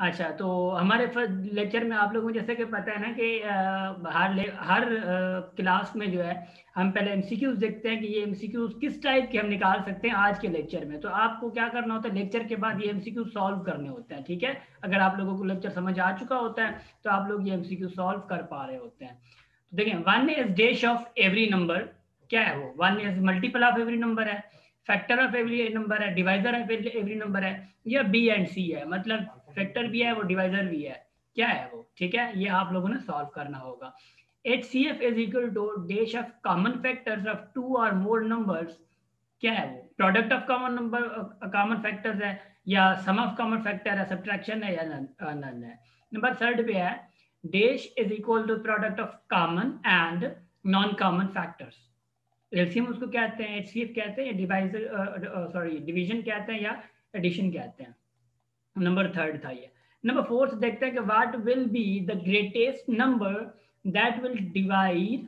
अच्छा, तो हमारे फर्स्ट लेक्चर में आप लोगों को जैसे कि पता है ना कि हर क्लास में जो है हम पहले एमसीक्यूज देखते हैं कि ये एमसीक्यूज किस टाइप के हम निकाल सकते हैं आज के लेक्चर में। तो आपको क्या करना होता है, लेक्चर के बाद ये एमसीक्यू सॉल्व करने होते हैं। ठीक है, अगर आप लोगों को लेक्चर समझ आ चुका होता है तो आप लोग ये एमसीक्यू सॉल्व कर पा रहे होते हैं। तो देखें, one is dash of every number, क्या है वो? One is multiple of every number है, फैक्टर ऑफ एवरी नंबर है, डिवाइजर ऑफ एवरी नंबर है, या बी एंड सी है, मतलब फैक्टर भी है वो डिवाइजर भी है, क्या है वो? ठीक है, ये आप लोगों ने सॉल्व करना होगा। HCF is equal to dash of common factors of two और मोर नंबर्स, क्या है वो? Product of common number, common factors है, या सम ऑफ कॉमन फैक्टर है, सब्ट्रैक्शन है, या नन है। नंबर थर्ड पे है dash is equal to product of common and non common factors. LCM उसको कहते हैं, एचसीएफ कहते हैं, या डिवाइजर सॉरी डिवीजन कहते हैं, या एडिशन कहते हैं। नंबर थर्ड था ये। नंबर फोर्थ देखते हैं कि what will be the greatest number that will divide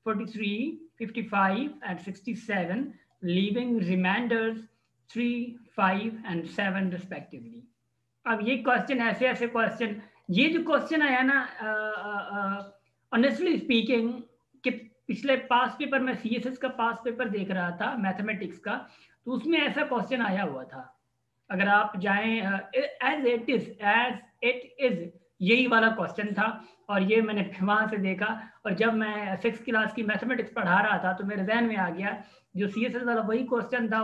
43, 55 and 67, leaving remainders 3, 5 and 7 respectively. अब ये क्वेश्चन ऐसे ऐसे क्वेश्चन, ये जो क्वेश्चन आया ना, ऑनेस्टली स्पीकिंग, कि पिछले पास पेपर में सीएसएस का पास पेपर देख रहा था मैथमेटिक्स का, तो उसमें ऐसा क्वेश्चन आया हुआ था। अगर आप जाएं, एज इट इज यही वाला क्वेश्चन था, और ये मैंने वहां से देखा। और जब मैं 6th क्लास की मैथमेटिक्स पढ़ा रहा था तो मेरे जहन में आ गया जो सीएसएस वाला वही क्वेश्चन था,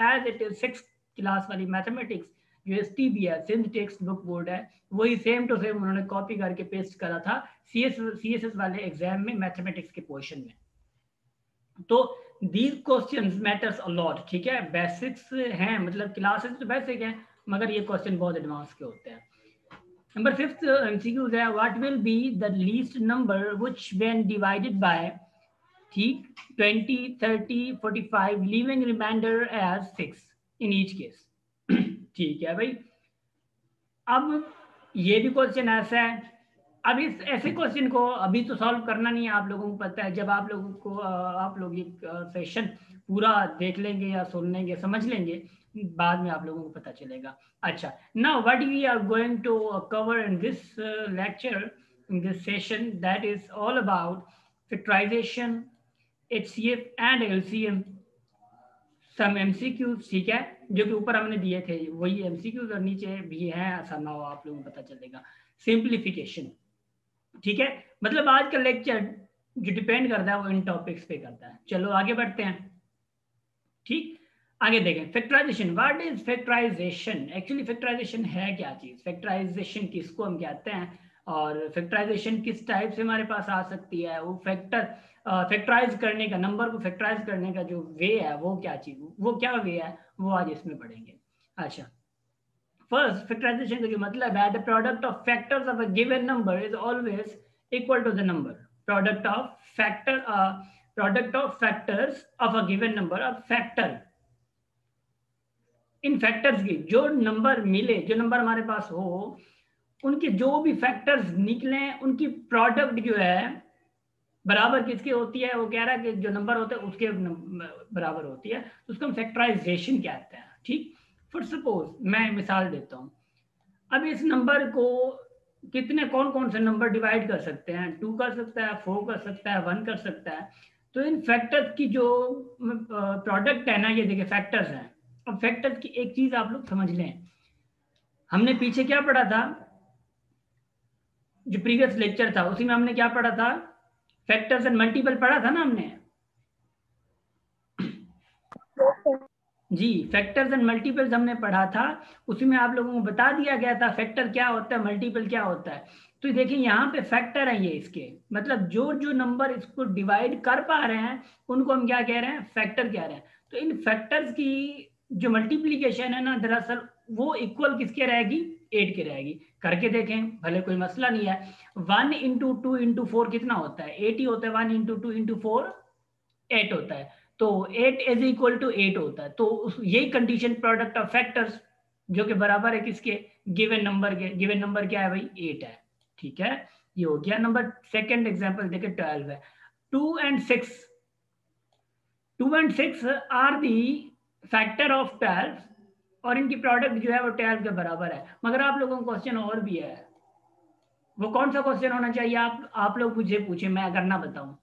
as it is 6th class वाली मैथमेटिक्स जो एसटीबी है, सिंध टेक्स्ट बुक बोर्ड है, वही सेम टू सेम उन्होंने कॉपी करके पेस्ट करा था सीएसएस वाले एग्जाम में मैथमेटिक्स के क्वेश्चन में। तो these questions matters a lot. ठीक है, बेसिक्स हैं, मतलब क्लासेस तो बेसिक हैं, मगर ये क्वेश्चन बहुत एडवांस के होते हैं। नंबर फिफ्थ एमसीक्यू है, what will be the least number which when divided by, ठीक, 20, 30, 45, leaving remainder as 6 in each case. ठीक है भाई, अब ये भी क्वेश्चन ऐसा है। अब इस ऐसे क्वेश्चन को अभी तो सॉल्व करना नहीं है, आप लोगों को पता है। जब आप लोगों को आप लोग ये सेशन पूरा देख लेंगे या सुन लेंगे, समझ लेंगे, बाद में आप लोगों को पता चलेगा। अच्छा, now what we are going to cover in this lecture, in this session, that is all about factorization, HCF and LCM, some MCQs. ठीक है, जो कि ऊपर हमने दिए थे वही एमसीक्यूज, और नीचे भी है, ऐसा ना हो आप लोगों को पता चलेगा। सिंप्लीफिकेशन, ठीक है, मतलब आज का लेक्चर जो डिपेंड करता है वो इन टॉपिक्स पे करता है। चलो आगे बढ़ते हैं। ठीक, आगे देखें factorization. What is factorization? Actually factorization है क्या चीज? फैक्टराइजेशन किसको हम कहते हैं, और फैक्टराइजेशन किस टाइप से हमारे पास आ सकती है? वो फैक्टराइज करने का, नंबर को फैक्टराइज करने का जो वे है वो क्या चीज, वो क्या वे है, वो आज इसमें पढ़ेंगे। अच्छा, फर्स्ट फैक्टराइजेशन का जो मतलब है, the product of factors of a given number is always equal to the number. Product of factor, product of factors of a given number, of factor, इन फैक्टर्स की जो नंबर मिले, जो नंबर हमारे पास हो, उनके जो भी फैक्टर्स निकले, उनकी प्रोडक्ट जो है बराबर किसकी होती है? वो कह रहा है कि जो नंबर होते हैं उसके बराबर होती है, तो उसको हम फैक्टराइजेशन कहते हैं। ठीक, फॉर सपोज मैं मिसाल देता हूँ। अब इस नंबर को कितने, कौन कौन से नंबर डिवाइड कर सकते हैं? 2 कर सकता है, 4 कर सकता है, 1 कर सकता है। तो इन फैक्टर्स की जो प्रोडक्ट है ना, ये देखिए फैक्टर्स हैं। अब फैक्टर्स की एक चीज आप लोग समझ लें, हमने पीछे क्या पढ़ा था, जो प्रीवियस लेक्चर था उसी में हमने क्या पढ़ा था? फैक्टर्स एंड मल्टीपल पढ़ा था ना हमने। जी, फैक्टर्स एंड मल्टीपल्स हमने पढ़ा था, उसी में आप लोगों को बता दिया गया था फैक्टर क्या होता है, मल्टीपल क्या होता है। तो देखिए यहाँ पे फैक्टर है ये, इसके मतलब जो जो नंबर इसको डिवाइड कर पा रहे हैं उनको हम क्या कह रहे हैं? फैक्टर कह रहे हैं। तो इन फैक्टर्स की जो मल्टीप्लीकेशन है ना, दरअसल वो इक्वल किसके रहेगी? 8 के रहेगी। करके देखें, भले कोई मसला नहीं है। 1 इंटू 2 इंटू 4 कितना होता है? 8 ही होता है। 1 इंटू 2 इंटू 4 8 होता है। तो 8 इज इक्वल टू 8 होता है। तो यही कंडीशन प्रोडक्ट ऑफ फैक्टर्स जो कि बराबर है किसके? गिवन नंबर के। गिवन नंबर क्या है भाई? 8 है। ठीक है, ये हो गया। नंबर सेकंड एग्जांपल देखिए, 12 है। 2 and 6, 2 and 6 are the factor of 12 और इनकी प्रोडक्ट जो है वो 12 के बराबर है। मगर आप लोगों को क्वेश्चन और भी है, वो कौन सा क्वेश्चन होना चाहिए आप लोग मुझे पूछे, मैं अगर ना बताऊं।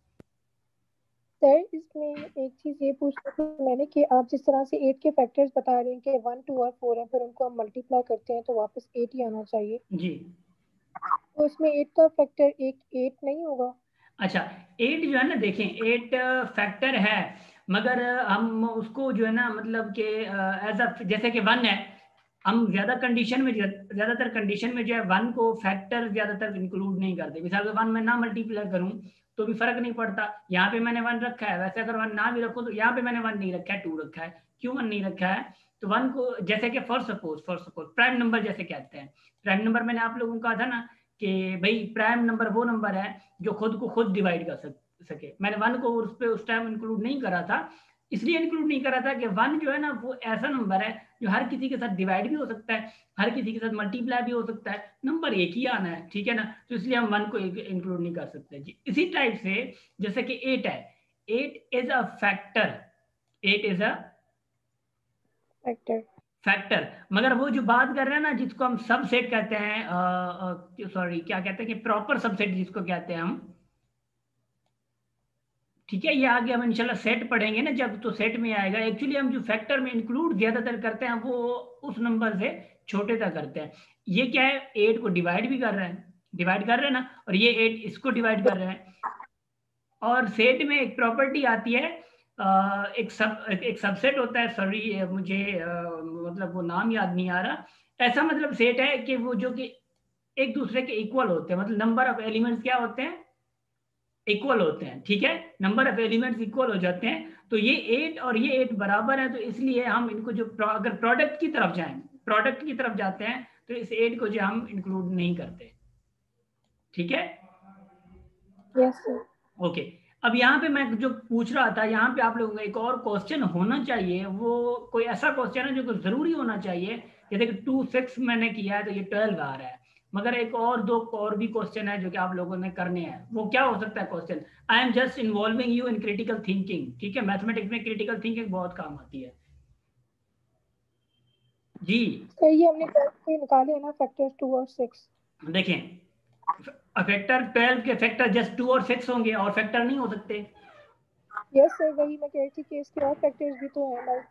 सर इसमें एक चीज ये पूछना था मैंने कि आप जिस तरह से 8 के फैक्टर्स बता रहे हैं कि 1 2 और 4 है, फिर उनको हम मल्टीप्लाई करते हैं तो वापस 8 ही आना चाहिए, जी तो इसमें 8 का फैक्टर एक 8 नहीं होगा? अच्छा, 8 जो है ना, देखें 8 फैक्टर है, मगर हम उसको जो है ना मतलब कि एज अ जैसे कि 1 है, हम ज्यादातर कंडीशन में जो है 1 को फैक्टर ज्यादातर इंक्लूड नहीं करते। मिसाल के 1 में ना मल्टीप्लाई करूं तो भी फर्क नहीं पड़ता, यहाँ पे मैंने 1 रखा है, वैसे अगर 1 ना भी रखो तो यहाँ पे मैंने 1 नहीं रखा है, 2 रखा है। क्यों 1 नहीं रखा है? तो 1 को जैसे कि फॉर सपोज प्राइम नंबर जैसे कहते हैं, प्राइम नंबर मैंने आप लोगों को कहा था ना कि भाई प्राइम नंबर वो नंबर है जो खुद को खुद डिवाइड कर सके। मैंने 1 को उस पे उस टाइम इंक्लूड नहीं करा था, इसलिए इंक्लूड नहीं करा था कि 1 जो है ना वो ऐसा नंबर है जो हर किसी के साथ डिवाइड भी हो सकता है, हर किसी के साथ मल्टीप्लाई भी हो सकता है, नंबर एक ही आना है, ठीक है ना। तो इसलिए हम 1 को इंक्लूड नहीं कर सकते जी। इसी टाइप से जैसे कि 8 है, 8 is a factor, 8 is a factor. Factor. मगर वो जो बात कर रहे हैं ना जिसको हम सबसेट कहते हैं, सॉरी क्या कहते हैं कि प्रॉपर सबसेट जिसको कहते हैं हम, ठीक है, ये आगे हम इंशाल्लाह सेट पढ़ेंगे ना जब, तो सेट में आएगा। एक्चुअली हम जो फैक्टर में इंक्लूड ज्यादातर करते हैं वो उस नंबर से छोटे तक करते हैं। ये क्या है, 8 को डिवाइड भी कर रहे हैं, डिवाइड कर रहे हैं ना, और ये 8 इसको डिवाइड कर रहे हैं। और सेट में एक प्रॉपर्टी आती है, एक सबसेट होता है, सॉरी मुझे मतलब वो नाम याद नहीं आ रहा। ऐसा मतलब सेट है कि वो जो कि एक दूसरे के इक्वल होते हैं, मतलब नंबर ऑफ एलिमेंट्स क्या होते हैं, इक्वल होते हैं, ठीक है, नंबर ऑफ एलिमेंट्स इक्वल हो जाते हैं। तो ये 8 और ये 8 बराबर है, तो इसलिए हम इनको जो अगर प्रोडक्ट की तरफ जाएं, प्रोडक्ट की तरफ जाते हैं तो इस 8 को जो हम इंक्लूड नहीं करते, ठीक है। Yes sir. ओके, अब यहाँ पे मैं जो पूछ रहा था, यहाँ पे आप लोगों का एक और क्वेश्चन होना चाहिए, वो कोई ऐसा क्वेश्चन है जो कि जरूरी होना चाहिए। जैसे कि 2 6 मैंने किया है तो ये 12 आ रहा है, मगर एक और दो और भी क्वेश्चन है जो कि आप लोगों ने करने हैं। वो क्या हो सकता है question? I am just involving you in critical thinking, ठीक है, मैथमेटिक्स में क्रिटिकल थिंकिंग बहुत काम आती है जी। सर ये हमने 12 के निकाले हैं ना फैक्टर्स 2 और 6? देखें, फैक्टर 12 के फैक्टर जस्ट 2 और 6 होंगे, और फैक्टर नहीं हो सकते। यस सर, वही मैं कह रही थी कि इसके और फैक्टर्स भी तो हैं, लाइक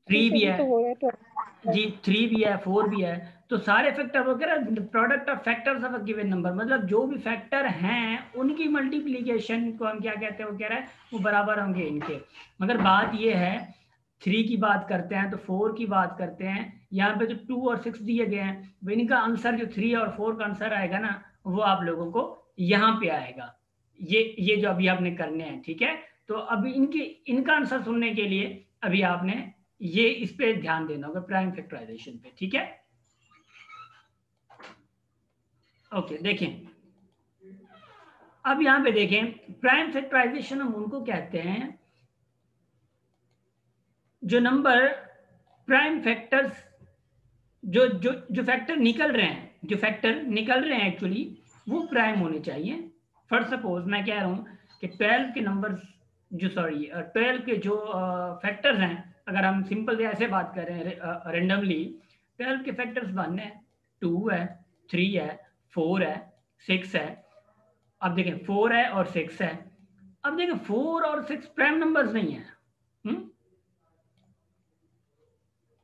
3 3 से भी भी है तो हो रहा है 12। जी, 3 भी है, 4 भी है। तो सारे फैक्टर वगैरह product of factors of a given number, मतलब जो भी फैक्टर हैं उनकी मल्टीप्लीकेशन को हम क्या कहते हैं, वो कह रहा है वो बराबर होंगे इनके। मगर बात ये है, 3 की बात करते हैं तो 4 की बात करते हैं, यहाँ पे तो 2 और 6 दिए गए हैं, वो इनका आंसर जो 3 और 4 का आंसर आएगा ना, वो आप लोगों को यहाँ पे आएगा। ये जो अभी आपने करने हैं, ठीक है। तो अभी इनका आंसर सुनने के लिए अभी आपने ये इस पे ध्यान देना होगा, प्राइम फैक्टराइजेशन पे, ठीक है। ओके देखें, अब यहां पे देखें, प्राइम फैक्टराइजेशन हम उनको कहते हैं जो नंबर प्राइम फैक्टर्स, जो जो जो फैक्टर निकल रहे हैं, जो फैक्टर निकल रहे हैं एक्चुअली वो प्राइम होने चाहिए। फॉर सपोज मैं कह रहा हूं कि 12 के नंबर, जो सॉरी 12 के जो फैक्टर्स हैं, अगर हम सिंपल ऐसे बात कर रहे हैं रेंडमली, 12 के फैक्टर्स 1 है, 2 है, 3 है, 4 है, 6 है। अब देखें 4 है और 6 है, अब देखें 4 और 6 प्राइम नंबर्स नहीं है।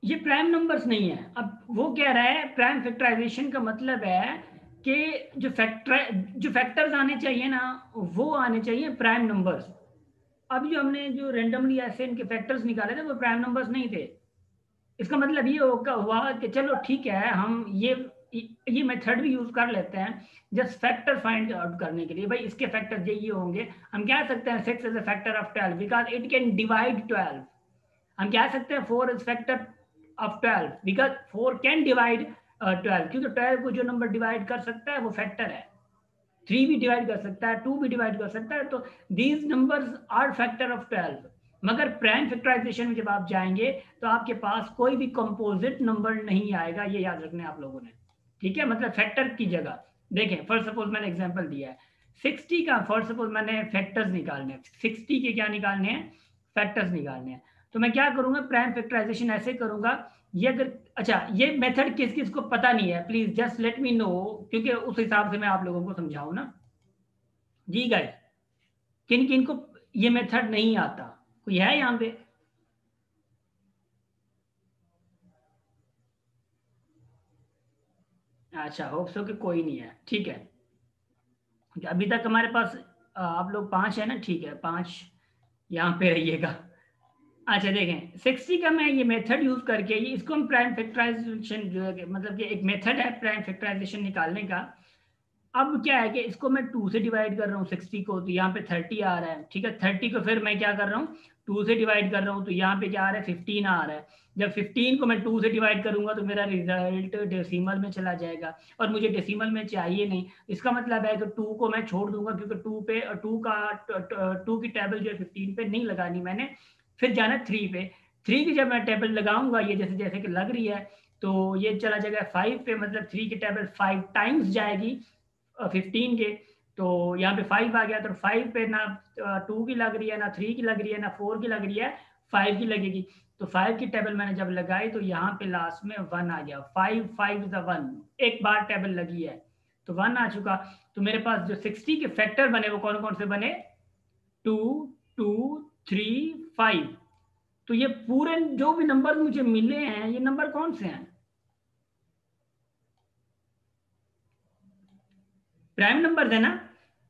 ये प्राइम नंबर्स नहीं है। अब वो कह रहा है प्राइम फैक्टराइजेशन का मतलब है कि जो फैक्टर्स आने चाहिए ना वो आने चाहिए प्राइम नंबर्स। अब जो हमने जो रेंडमली ऐसे इनके फैक्टर्स निकाले थे वो प्राइम नंबर्स नहीं थे। इसका मतलब ये हुआ कि चलो ठीक है, हम ये मेथड भी यूज कर लेते हैं जस्ट फैक्टर फाइंड आउट करने के लिए। भाई इसके फैक्टर ये होंगे, हम कह सकते हैं 6 is a factor of 12 because it can divide 12। हम कह सकते हैं 4 is factor of 12 because 4 can divide 12, क्योंकि 12 को जो नंबर डिवाइड कर सकता है वो फैक्टर है। 3 भी डिवाइड कर सकता है, 2 भी डिवाइड कर सकता है, तो these numbers are factor of 12। मगर प्राइम फैक्टराइजेशन में जब आप जाएंगे तो आपके पास कोई भी कंपोजिट नंबर नहीं आएगा, ये याद रखना है आप लोगों ने, ठीक है। मतलब फैक्टर की जगह देखें, फॉर सपोज मैंने एग्जांपल दिया है 60 का, फॉर सपोज मैंने फैक्टर्स निकालने हैं 60 के, क्या निकालने हैं, फैक्टर्स निकालने हैं। तो मैं क्या करूंगा, प्राइम फैक्टराइजेशन ऐसे करूंगा ये अगर अच्छा ये मेथड किस किस को पता नहीं है please just let me know, क्योंकि उस हिसाब से मैं आप लोगों को समझाऊं ना। जी गाइस, किन किन को ये मेथड नहीं आता, कोई है यहाँ पे? अच्छा, होप सो कि कोई नहीं है, ठीक है। अभी तक हमारे पास आप लोग 5 है ना, ठीक है 5 यहाँ पे रहिएगा। अच्छा देखें 60 का मैं ये मेथड यूज करके, ये इसको हम प्राइम फैक्टराइजेशन जो है मतलब कि एक मेथड है प्राइम फैक्टराइजेशन निकालने का। अब क्या है कि इसको मैं 2 से डिवाइड कर रहा हूँ 60 को, तो यहाँ पे 30 आ रहा है, ठीक है। 30 को फिर मैं क्या कर रहा हूँ 2 से डिवाइड कर रहा हूँ, तो यहाँ पे क्या आ रहा है 15 आ रहा है। जब 15 को मैं 2 से डिवाइड करूंगा तो मेरा रिजल्ट डेसिमल में चला जाएगा, और मुझे डेसिमल में चाहिए नहीं। इसका मतलब है कि 2 को मैं छोड़ दूंगा, क्योंकि 2 पे 2 की टेबल जो है 15 पे नहीं लगानी मैंने। फिर जाना 3 पे। 3 की जब मैं टेबल लगाऊंगा, ये जैसे जैसे कि लग रही है, तो ये चला जाएगा 5 पे, मतलब 3 की टेबल 5 टाइम्स जाएगी 15 के। तो यहाँ पे 5 आ गया, तो 5 पे ना 2 की लग रही है, ना 3 की लग रही है, ना 4 की लग रही है, 5 की लगेगी। तो 5 की टेबल मैंने जब लगाई तो यहाँ पे लास्ट में 1 आ गया, 5 5 इज 1, एक बार टेबल लगी है तो 1 आ चुका। तो मेरे पास जो 60 के फैक्टर बने वो कौन कौन से बने, 2 2 3 5। तो ये पूरे जो भी नंबर मुझे मिले हैं, ये नंबर कौन से हैं, प्राइम नंबर है ना।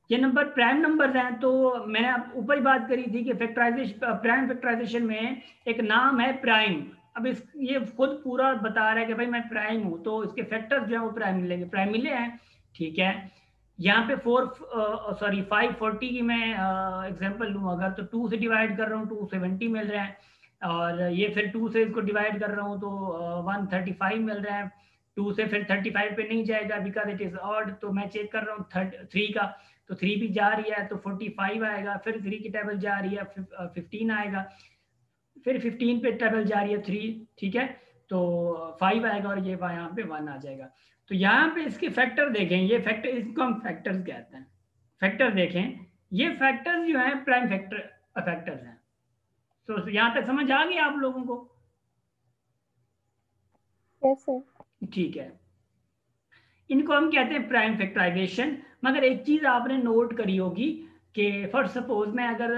ये नंबर प्राइम नंबर हैं। तो मैंने आप ऊपर ही बात करी थी कि फैक्टराइजेशन, प्राइम फैक्टराइजेशन में एक नाम है प्राइम। अब इस ये खुद पूरा बता रहा है कि भाई मैं प्राइम हूं, तो इसके फैक्टर्स जो है वो प्राइम मिलेंगे, प्राइम मिले हैं, ठीक है। यहाँ पे 540 की मैं एग्जांपल लूँ अगर, तो 2 से डिवाइड कर रहा हूँ 270 मिल रहा है। और ये फिर 2 से इसको डिवाइड कर रहा हूँ तो 135 मिल रहा है। 2 से फिर 35 पे नहीं जाएगा बिकॉज इट इज ऑड, तो मैं चेक कर रहा हूँ 3 का, तो 3 भी जा रही है तो 45 आएगा। फिर 3 की टेबल जा रही है 15 आएगा। फिर 15 पे टेबल जा रही है 3, ठीक है, तो 5 आएगा, और ये यहाँ पे 1 आ जाएगा। तो यहाँ पे इसके फैक्टर देखें, ये फैक्टर, इसको हम फैक्टर्स कहते हैं। फैक्टर देखें, ये फैक्टर्स जो है प्राइम फैक्टर फैक्टर्स हैं। तो यहाँ तक समझ आ गई आप लोगों को? Yes sir. ठीक है, इनको हम कहते हैं प्राइम फैक्टराइजेशन। मगर एक चीज आपने नोट करी होगी कि फॉर सपोज मैं अगर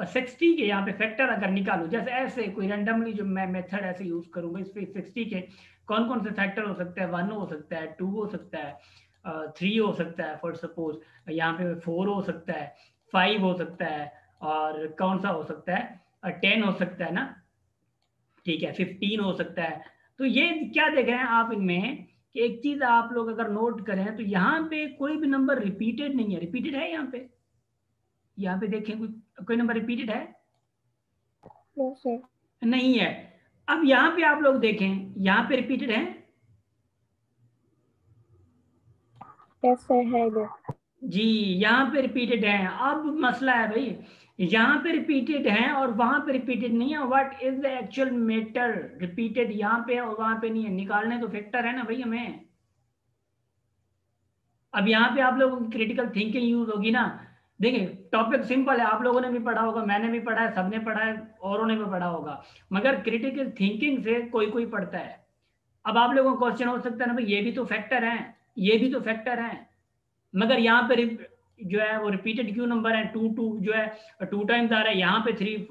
60 के यहाँ पे फैक्टर अगर निकालूं, जैसे ऐसे कोई रैंडमली जो मैं मेथड ऐसे यूज करूंगा, इस पे 60 के कौन कौन से फैक्टर हो सकते हैं, 1 हो सकता है, 2 हो सकता है, 3 हो सकता है, फॉर सपोज यहाँ पे 4 हो सकता है, 5 हो सकता है, और कौन सा हो सकता है 10 हो सकता है ना, ठीक है, 15 हो सकता है। तो ये क्या देख रहे हैं आप इनमें कि एक चीज आप लोग अगर नोट करें तो यहाँ पे कोई भी नंबर रिपीटेड नहीं है। रिपीटेड है यहाँ पे देखें, कोई कोई नंबर रिपीटेड है? No sir. नहीं है। अब यहाँ पे आप लोग देखें, यहाँ पे रिपीटेड है। यस सर है इधर। जी, यहाँ पे रिपीटेड है। अब मसला है भाई, यहाँ पे रिपीटेड है और वहां पे रिपीटेड नहीं है। What is the actual matter, repeated यहाँ पे और वहां पे नहीं है, निकालने तो फैक्टर है ना भाई हमें। अब यहाँ पे आप लोगों की क्रिटिकल थिंकिंग यूज होगी ना। देखिए टॉपिक सिंपल है, आप लोगों ने भी पढ़ा होगा, मैंने भी पढ़ा है, सबने पढ़ा है, औरों ने भी पढ़ा होगा। मगर क्रिटिकल थिंकिंग से कोई कोई पढ़ता है। अब आप लोगों को क्वेश्चन हो सकता है ना भाई, ये भी तो फैक्टर है, ये भी तो फैक्टर है, मगर यहाँ पे जो है वो रिपीटेड क्यों नंबर है, 2 2 जो है 2 टाइम्स आ रहा है, यहाँ पे 3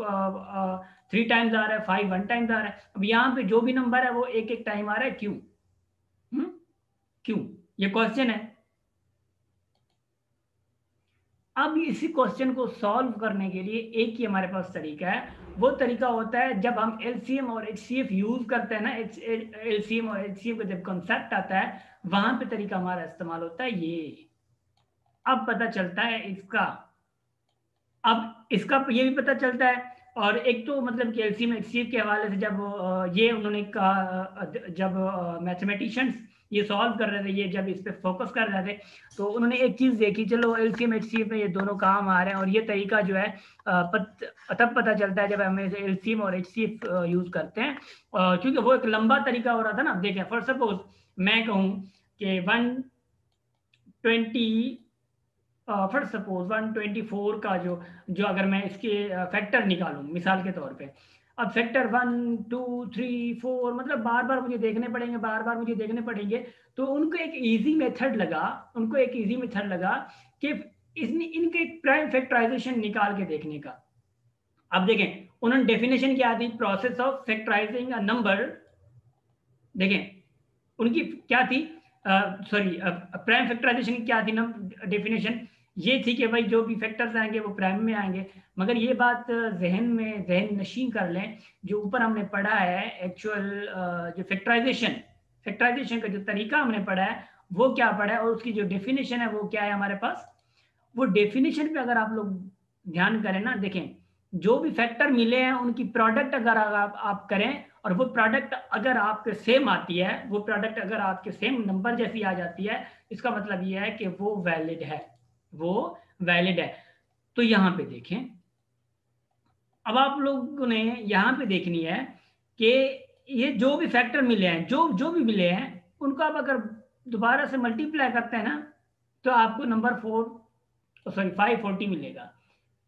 टाइम्स आ रहा है, 5 1 टाइम्स आ रहा है। अब यहाँ पे जो भी नंबर है वो एक एक टाइम आ रहा है, क्यों? क्यों? ये क्वेश्चन है। अब इसी क्वेश्चन को सॉल्व करने के लिए एक ही हमारे पास तरीका है। वो तरीका होता है जब हम एलसीएम और एचसीएफ यूज करते हैं ना, एलसीएम और एचसीएफ का जब कॉन्सेप्ट आता है, वहां पे तरीका हमारा इस्तेमाल होता है ये। अब पता चलता है इसका, अब इसका ये भी पता चलता है। और एक तो मतलब कि एलसीएम एचसीएफ के हवाले से जब ये उन्होंने कहा, जब मैथमेटिशियंस ये सॉल्व कर रहे थे, ये जब इस पे फोकस कर रहे थे, तो उन्होंने एक चीज देखी, चलो एलसीएम एचसीएफ में ये दोनों काम आ रहे हैं, और ये तरीका जो है तब पता चलता है जब हम एलसीएम और एचसीएफ यूज करते हैं, क्योंकि वो एक लंबा तरीका हो रहा था ना। देखें फॉर सपोज मैं कहूँ कि 120 फर्स्ट सपोज 124 का जो जो अगर मैं इसके फैक्टर निकालूं मिसाल के तौर पे, अब फैक्टर 1 2 3 4 मतलब बार बार मुझे देखने पड़ेंगे, बार बार मुझे देखने पड़ेंगे। तो उनको एक इजी मेथड लगा, उनको एक इजी मेथड लगा कि इनके प्राइम फैक्टराइजेशन निकाल के देखने का। अब देखें उन्होंने डेफिनेशन क्या दी, process of factorizing a number. देखें उनकी क्या थी, सॉरी प्राइम फैक्टराइजेशन की क्या थी ना डेफिनेशन, ये थी कि भाई जो भी फैक्टर्स आएंगे वो प्राइम में आएंगे। मगर ये बात जहन नशीं कर लें, जो ऊपर हमने पढ़ा है एक्चुअल जो फैक्टराइजेशन का जो तरीका हमने पढ़ा है वो क्या पढ़ा है, और उसकी जो डेफिनेशन है वो क्या है हमारे पास। वो डेफिनेशन पे अगर आप लोग ध्यान करें ना, देखें जो भी फैक्टर मिले हैं उनकी प्रोडक्ट अगर आप करें, और वो प्रोडक्ट अगर आपके सेम आती है, वो प्रोडक्ट अगर आपके सेम नंबर जैसी आ जाती है, इसका मतलब ये है कि वो वैलिड है, वो वैलिड है। तो यहां पे देखें, अब आप लोगों ने यहां पे देखनी है कि ये जो भी फैक्टर मिले हैं, जो जो भी मिले हैं, उनको आप अगर दोबारा से मल्टीप्लाई करते हैं ना, तो आपको नंबर 540 मिलेगा।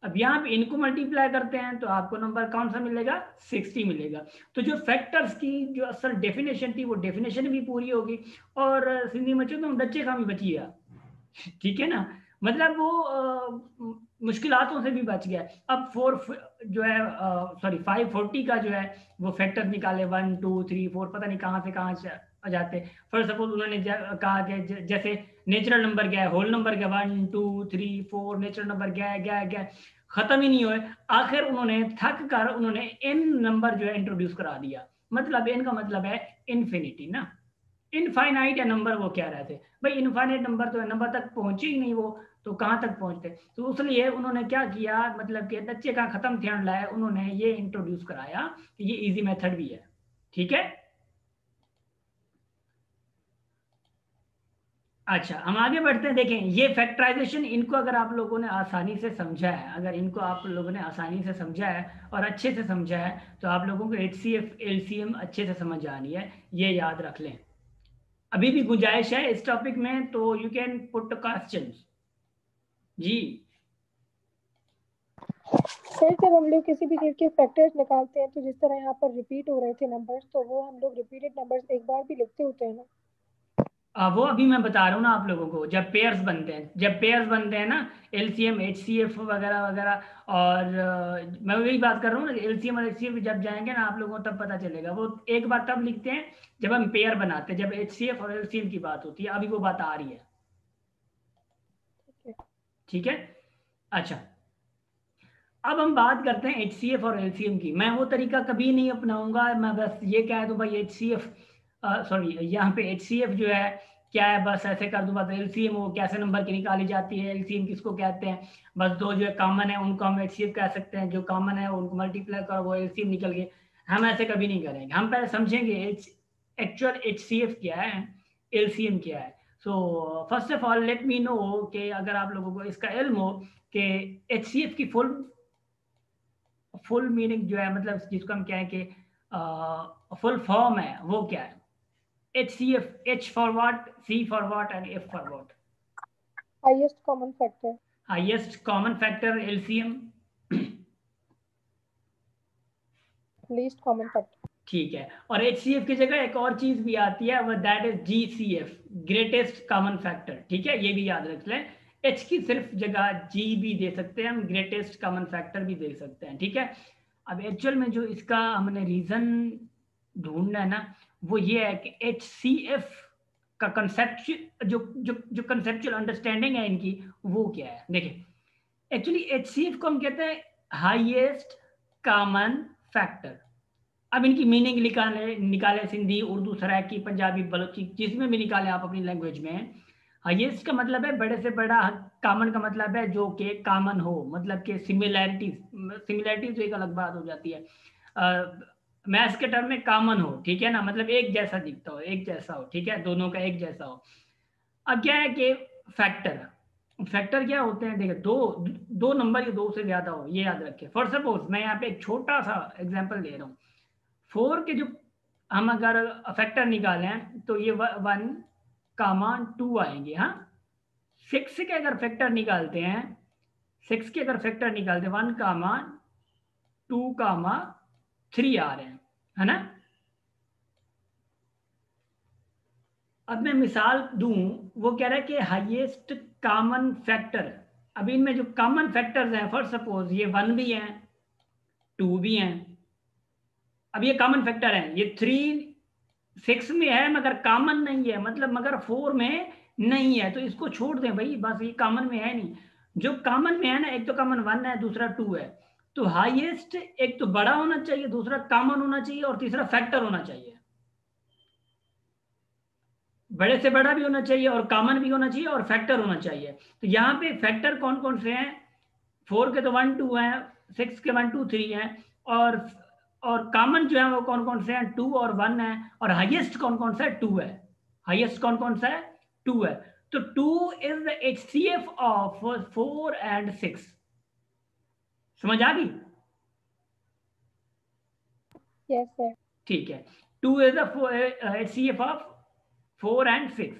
अब यहाँ पे इनको मल्टीप्लाई करते हैं तो आपको नंबर कौन सा मिलेगा, 60 मिलेगा। तो जो फैक्टर्स की जो असल डेफिनेशन थी वो डेफिनेशन भी पूरी होगी, और सिंधी में तो डच्चे का भी बची है, ठीक है ना। मतलब वो मुश्किलातों से भी बच गया। अब 540 का जो है वो फैक्टर निकाले, 1 2 3 4 पता नहीं कहाँ से कहाँ आ जाते। फॉर सपोज उन्होंने कहा कि जैसे नेचुरल नंबर गया है, होल नंबर गया 1 2 3 4, नेचुरल नंबर गया गया गया, खत्म ही नहीं हुए। आखिर उन्होंने थक कर उन्होंने एन नंबर जो है इंट्रोड्यूस करा दिया। मतलब एन का मतलब है इन्फिनिटी ना, इनफाइनाइट है नंबर, वो कह रहे थे भाई इनफाइनाइट नंबर तो है, नंबर तक पहुंचे ही नहीं वो, तो कहाँ तक पहुंचते। तो इसलिए उन्होंने क्या किया, मतलब कि बच्चे का खत्म ध्यान लाया, उन्होंने ये इंट्रोड्यूस कराया कि ये इजी मेथड भी है, ठीक है। अच्छा हम आगे बढ़ते हैं। देखें ये फैक्टराइजेशन, इनको अगर आप लोगों ने आसानी से समझा है, अगर इनको आप लोगों ने आसानी से समझा है और अच्छे से समझा है, तो आप लोगों को HCF LCM अच्छे से समझ आनी है, ये याद रख लें। अभी भी गुंजाइश है इस टॉपिक में, तो यू कैन पुट क्वेश्चंस जी। सर जब हम लोग किसी भी चीज के फैक्टर्स निकालते हैं तो जिस तरह यहाँ पर रिपीट हो रहे थे नंबर्स, तो वो हम लोग रिपीटेड नंबर्स एक बार भी लिखते होते हैं ना। वो अभी मैं बता रहा हूँ ना आप लोगों को, जब पेयर्स बनते हैं ना, LCM HCF वगैरह वगैरह, और मैं वही बात कर रहा हूँ ना, LCM और HCF जब जाएंगे ना आप लोगों को तब पता चलेगा। वो एक बार तब लिखते हैं जब हम पेयर बनाते हैं, जब HCF और LCM की बात होती है। अभी वो बात आ रही है, ठीक है। अच्छा अब हम बात करते हैं HCF और LCM की। मैं वो तरीका कभी नहीं अपनाऊंगा, मैं बस ये कह दूं भाई HCF, सॉरी यहाँ पे HCF जो है क्या है, बस ऐसे कर दूं। बस LCM वो कैसे नंबर की निकाली जाती है, LCM किसको कहते हैं, बस दो जो है कॉमन है उनको हम HCF कह सकते हैं, जो कॉमन है उनको मल्टीप्लाई करो वो LCM निकल गए। हम ऐसे कभी नहीं करेंगे, हम पहले समझेंगे एक्चुअल HCF क्या है, LCM क्या है। So first of all let me know कि अगर आप लोगों को इसका इल्म हो कि HCF की फुल मीनिंग जो है, मतलब जिसको हम क्या है कि फुल फॉर्म है, वो क्या है। HCF, H for what, C for what and F for what. Highest common factor. Highest common factor LCM। Least common factor. ठीक है, और HCF की जगह एक और चीज भी आती है, वो that is GCF, greatest common factor, ठीक है, ये भी याद रख लें। H की सिर्फ जगह G भी दे सकते हैं हम, ग्रेटेस्ट कॉमन फैक्टर भी दे सकते हैं, ठीक है। अब एक्चुअल में जो इसका हमने रीजन ढूंढना है ना, वो ये है कि HCF का कंसेप्ट जो कंसेप्चुअल अंडरस्टैंडिंग है इनकी, वो क्या है। देखिए एक्चुअली HCF को हम कहते हैं हाईएस्ट कॉमन फैक्टर। अब इनकी मीनिंग निकाले निकाले सिंधी, उर्दू, सराइकी, पंजाबी, बलोची, जिसमें भी निकाले आप अपनी लैंग्वेज में। हाईएस्ट का मतलब है बड़े से बड़ा, कॉमन का मतलब है जो कि कॉमन हो, मतलब कि सिमिलैरिटीज तो एक अलग बात हो जाती है। मैथ्स के टर्म में कॉमन हो, ठीक है ना, मतलब एक जैसा दिखता हो, एक जैसा हो, ठीक है, दोनों का एक जैसा हो। अब क्या है कि फैक्टर फैक्टर क्या होते हैं, देखिए दो दो नंबर या दो से ज्यादा हो, ये याद रखें। फॉर सपोज मैं यहाँ पे एक छोटा सा एग्जांपल दे रहा हूँ। 4 के जो हम अगर फैक्टर निकालें तो ये 1, 2 आएंगे, हाँ। 6 के अगर फैक्टर निकालते हैं 1, 2, 3 3 आ रहे हैं, है ना। अब मैं मिसाल दूं, वो कह रहा है कि हाईएस्ट कॉमन फैक्टर, अभी इनमें जो कॉमन फैक्टर्स हैं, फॉर सपोज ये 1 भी हैं, 2 भी हैं, अब ये कॉमन फैक्टर हैं, ये 3 6 में है मगर कॉमन नहीं है, मतलब मगर 4 में नहीं है, तो इसको छोड़ दें भाई, बस ये कॉमन में है नहीं। जो कॉमन में है ना, एक तो कॉमन 1 है, दूसरा 2 है, तो हाईएस्ट एक तो बड़ा होना चाहिए, दूसरा कॉमन होना चाहिए, और तीसरा फैक्टर होना चाहिए। बड़े से बड़ा भी होना चाहिए और कॉमन भी होना चाहिए और फैक्टर होना चाहिए। तो यहाँ पे फैक्टर कौन कौन से हैं? 4 के तो 1 2 हैं, 6 के 1 2 3 हैं, और कॉमन जो है वो कौन कौन से हैं? 2 और 1 है, और हाईएस्ट कौन कौन सा है? 2 है। हाईएस्ट कौन कौन सा है? 2 है। तो 2 is the HCF of 4 and 6। समझ आ गई? Yes sir. ठीक है, 2 is the HCF of 4 and 6।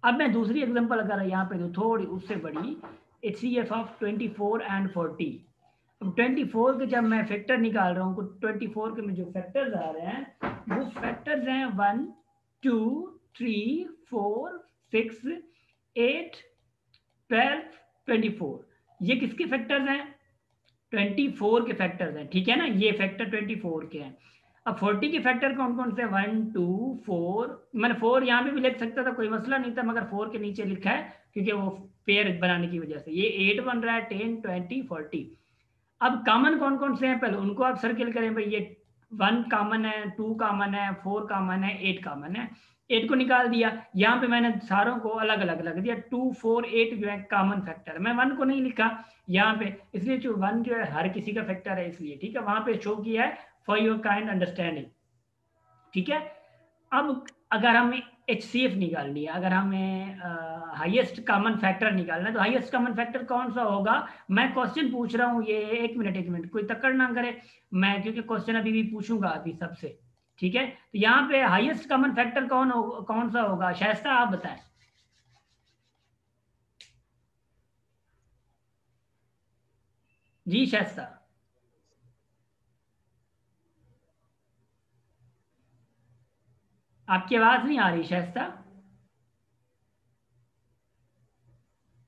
अब मैं दूसरी एग्जांपल अगर यहाँ पे दूं थोड़ी उससे बड़ी, HCF ऑफ 24 एंड 40। अब 24 के जब मैं फैक्टर निकाल रहा हूँ, 24 के में जो फैक्टर्स आ रहे हैं वो फैक्टर्स हैं 1 2 3 4 6 8 12 24। ये किसके फैक्टर्स हैं? 24 के फैक्टर्स हैं, ठीक है ना, ये फैक्टर 24 के हैं। अब 40 के फैक्टर कौन कौन से? 1 2 4, मैंने 4 यहाँ पे भी लिख सकता था, कोई मसला नहीं था, मगर 4 के नीचे लिखा है क्योंकि वो पेयर बनाने की वजह से। ये 8 बन रहा है, 10 20 40। अब कॉमन कौन कौन से हैं पहले उनको आप सर्किल करें भाई। ये 1 कॉमन है, 2 कॉमन है, 4 कॉमन है, 8 कॉमन है। 8 को निकाल दिया, यहाँ पे मैंने सारों को अलग अलग लग दिया। 2 4 8 जो है कॉमन फैक्टर, मैं 1 को नहीं लिखा यहाँ पे, इसलिए जो 1 जो है हर किसी का फैक्टर है, इसलिए ठीक है, वहां पे शो किया है फॉर योर काइंड अंडरस्टैंडिंग, ठीक है। अब अगर हमें HCF निकालनी है, अगर हमें हाईएस्ट कॉमन फैक्टर निकालना है, तो हाईएस्ट कॉमन फैक्टर कौन सा होगा? मैं क्वेश्चन पूछ रहा हूँ, ये एक मिनट कोई तक्कड़ ना करे, मैं क्योंकि क्वेश्चन अभी भी पूछूंगा अभी सबसे, ठीक है। तो यहाँ पे हाईएस्ट कॉमन फैक्टर कौन सा होगा? शायस्ता आप बताएं। जी शायस्ता, आपकी आवाज नहीं आ रही शायस्ता।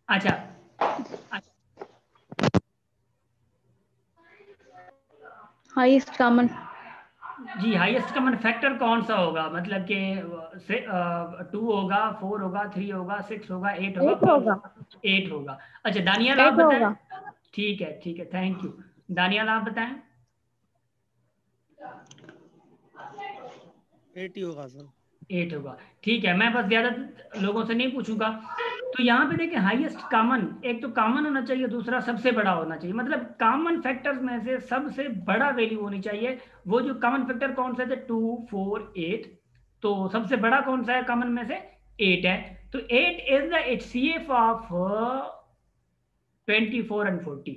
अच्छा, हाईएस्ट कॉमन, जी हाईएस्ट कॉमन फैक्टर कौन सा होगा? मतलब कि 2 होगा, 4 होगा, 3 होगा, 6 होगा, 8 होगा, 8 होगा, 8 होगा। अच्छा दानियाल आप 8 बताएं। होगा। ठीक है, थैंक यू। दानियाल आप बताएं। 8 ही होगा सर। 8 होगा, ठीक है, मैं बस ज्यादा लोगों से नहीं पूछूंगा। तो यहाँ पे देखिए हाईएस्ट कॉमन, एक तो कॉमन होना चाहिए, दूसरा सबसे बड़ा होना चाहिए, मतलब कॉमन फैक्टर्स में से सबसे बड़ा वैल्यू होनी चाहिए। वो जो कॉमन फैक्टर कौन से थे? 2 4 8, तो सबसे बड़ा कौन सा है कॉमन में से? 8 है। तो 8 is the HCF of 24 and 40।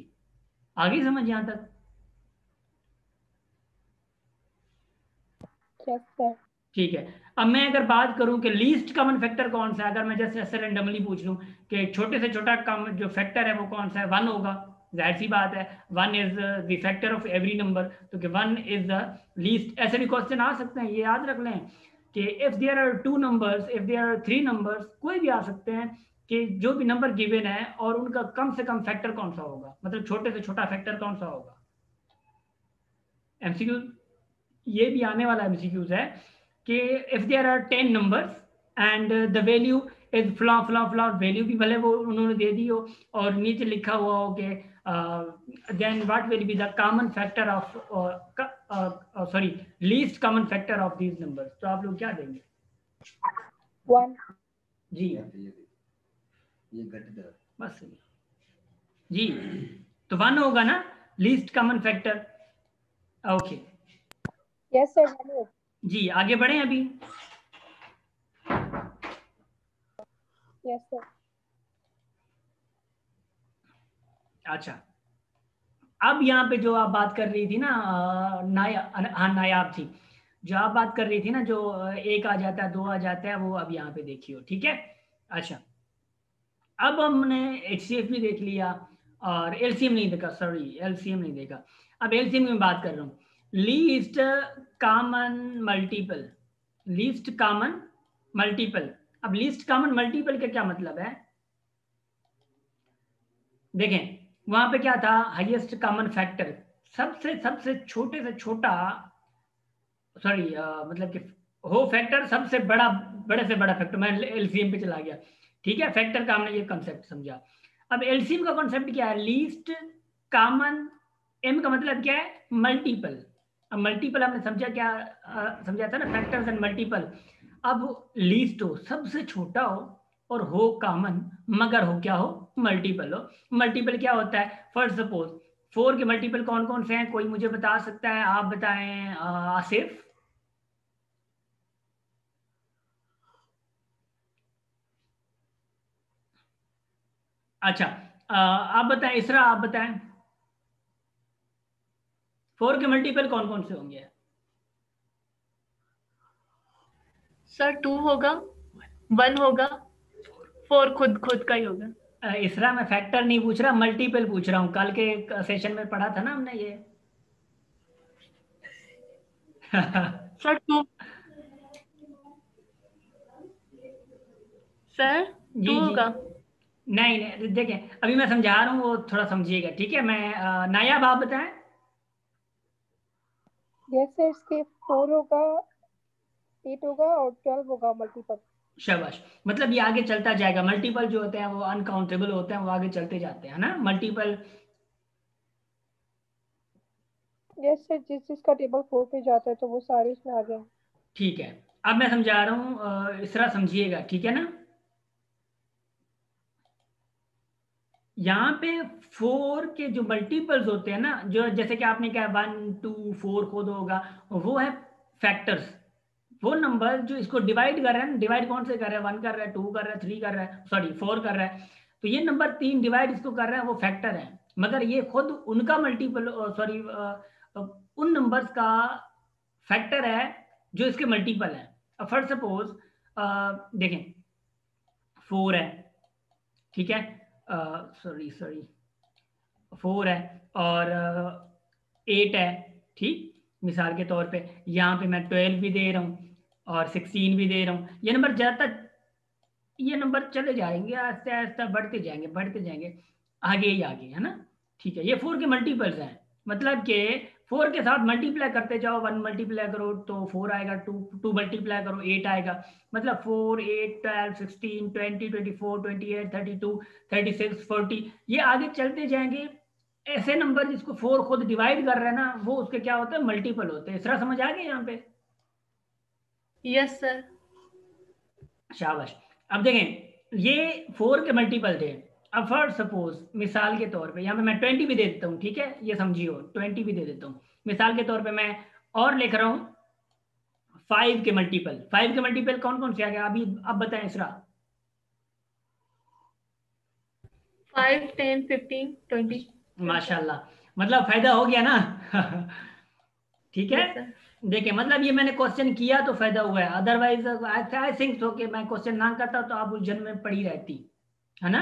आगे समझ यहाँ तक? Yes sir. ठीक है। अब मैं अगर बात करूं कि लीस्ट कॉमन फैक्टर कौन सा है, अगर मैं जैसे ऐसे रेंडमली पूछ लूं कि छोटे से छोटा कॉमन जो फैक्टर है वो कौन सा है? 1 होगा, जाहिर सी बात है, 1 is the factor of every number, तो कि 1 इज द लीस्ट। ऐसे भी क्वेश्चन आ सकते हैं, ये याद रख लें कि if there are 2 numbers, if there are 3 numbers, कोई भी आ सकते हैं कि जो भी नंबर गिवन है और उनका कम से कम फैक्टर कौन सा होगा, मतलब छोटे से छोटा फैक्टर कौन सा होगा। MCQ ये भी आने वाला MCQs है कि if there are 10 numbers and the value is flaw flaw flaw, value भी भले वो उन्होंने दे दी हो और नीचे लिखा हुआ हो कि then what will be the common factor of, sorry, least common factor of these numbers, तो आप लोग क्या देंगे? 1। जी ये बस जी, तो 1 होगा ना least common factor. Okay yes sir. जी, आगे बढ़े अभी। Yes sir. अच्छा, अब यहाँ पे जो आप बात कर रही थी ना, नायाब थी, जो आप बात कर रही थी ना, जो 1 आ जाता है, 2 आ जाता है, वो अब यहाँ पे देखियो, ठीक है। अच्छा, अब हमने HCF भी देख लिया और LCM नहीं देखा, सॉरी LCM नहीं देखा। अब LCM की बात कर रहा हूँ least common multiple, least common multiple. अब लीस्ट कॉमन मल्टीपल का क्या मतलब है? देखें वहां पे क्या था, हाईएस्ट कॉमन फैक्टर, सबसे सबसे छोटे से छोटा, सॉरी मतलब कि हो फैक्टर सबसे बड़ा, बड़े से बड़ा फैक्टर, मैं एलसीएम पे चला गया। ठीक है, फैक्टर का हमने ये कॉन्सेप्ट समझा। अब एलसीएम का कॉन्सेप्ट क्या है? लीस्ट कॉमन, एम का मतलब क्या है? मल्टीपल। अब मल्टीपल हमने समझा क्या, समझा था ना, फैक्टर्स एंड मल्टीपल। अब लीस्ट हो, सबसे छोटा हो, और हो कॉमन, मगर हो क्या हो? मल्टीपल हो। मल्टीपल क्या होता है? फर्स्ट सपोज 4 के मल्टीपल कौन कौन से हैं? कोई मुझे बता सकता है? आप बताएं आसिफ। अच्छा आप बताएं, इसरा आप बताएं, 4 के मल्टीपल कौन कौन से होंगे? सर 2 होगा, 1 होगा, 4 खुद खुद का ही होगा। इसरा मैं फैक्टर नहीं पूछ रहा, मल्टीपल पूछ रहा हूँ। कल के सेशन में पढ़ा था ना हमने ये। सर 2, सर 2 जी जी, होगा। नहीं नहीं देखें, अभी मैं समझा रहा हूँ, वो थोड़ा समझिएगा। ठीक है, मैं नायाब आप बताएं। यस सर, इसके 4 होगा, 8 होगा और 12 होगा मल्टीपल। शाबाश। मतलब ये आगे चलता जाएगा। मल्टीपल जो होते हैं वो अनकाउंटेबल होते हैं, वो आगे चलते जाते हैं ना मल्टीपल। यस सर, जिस जिसका टेबल 4 पे जाता है तो वो सारे इसमें आ जाएंगे। ठीक है, अब मैं समझा रहा हूँ, इस तरह समझिएगा। ठीक है ना, यहाँ पे 4 के जो मल्टीपल्स होते हैं ना, जो जैसे कि आपने कहा 1 2 4 खुद होगा, वो है फैक्टर्स। वो नंबर जो इसको डिवाइड कर रहे हैं, डिवाइड कौन से कर रहे हैं? 1 कर रहा है, 2 कर रहा है, 3 कर रहा है, सॉरी 4 कर रहा है। तो ये नंबर 3 डिवाइड इसको कर रहे हैं, वो फैक्टर है। मगर ये खुद उनका मल्टीपल, सॉरी उन नंबर्स का फैक्टर है जो इसके मल्टीपल है। अब फर्स्ट सपोज देखें 4 है, ठीक है, सॉरी सॉरी 4 है और 8 है। ठीक, मिसाल के तौर पे यहाँ पे मैं 12 भी दे रहा हूँ और 16 भी दे रहा हूँ। ये नंबर ज़्यादातर, ये नंबर चले जाएंगे आहिस्ते आहिस्ते, बढ़ते जाएंगे बढ़ते जाएंगे, आगे ही आगे, है ना। ठीक है, ये 4 के मल्टीपल्स हैं। मतलब कि 4 के साथ मल्टीप्लाई करते जाओ, 1 मल्टीप्लाई करो तो 4 आएगा, 2 2 मल्टीप्लाई करो 8 आएगा। मतलब 4 8 12 16 20 24 28 32 36 40, ये आगे चलते जाएंगे। ऐसे नंबर जिसको 4 खुद डिवाइड कर रहे हैं ना, वो उसके क्या होते हैं? मल्टीपल होते हैं। इस तरह समझ आ गया यहाँ पे? Yes sir. शाबाश। अब देखें ये 4 के मल्टीपल थे। अब फर्स्ट सपोज मिसाल के तौर पे यहाँ पे मैं 20 भी दे देता हूँ। ठीक है, ये समझियो, 20 भी दे देता हूँ मिसाल के तौर पे। मैं और लिख रहा हूँ 5 के मल्टीपल। 5 के मल्टीपल कौन कौन से आ गया अभी? अब बताएं इसरा। 5 10 15 20। माशाल्लाह, मतलब फायदा हो गया ना। ठीक है, यस सर। देखिए मतलब ये मैंने क्वेश्चन किया तो फायदा हुआ है, अदरवाइज आई थिंक सो कि मैं क्वेश्चन ना करता तो आप उलझन में पड़ी रहती, है ना।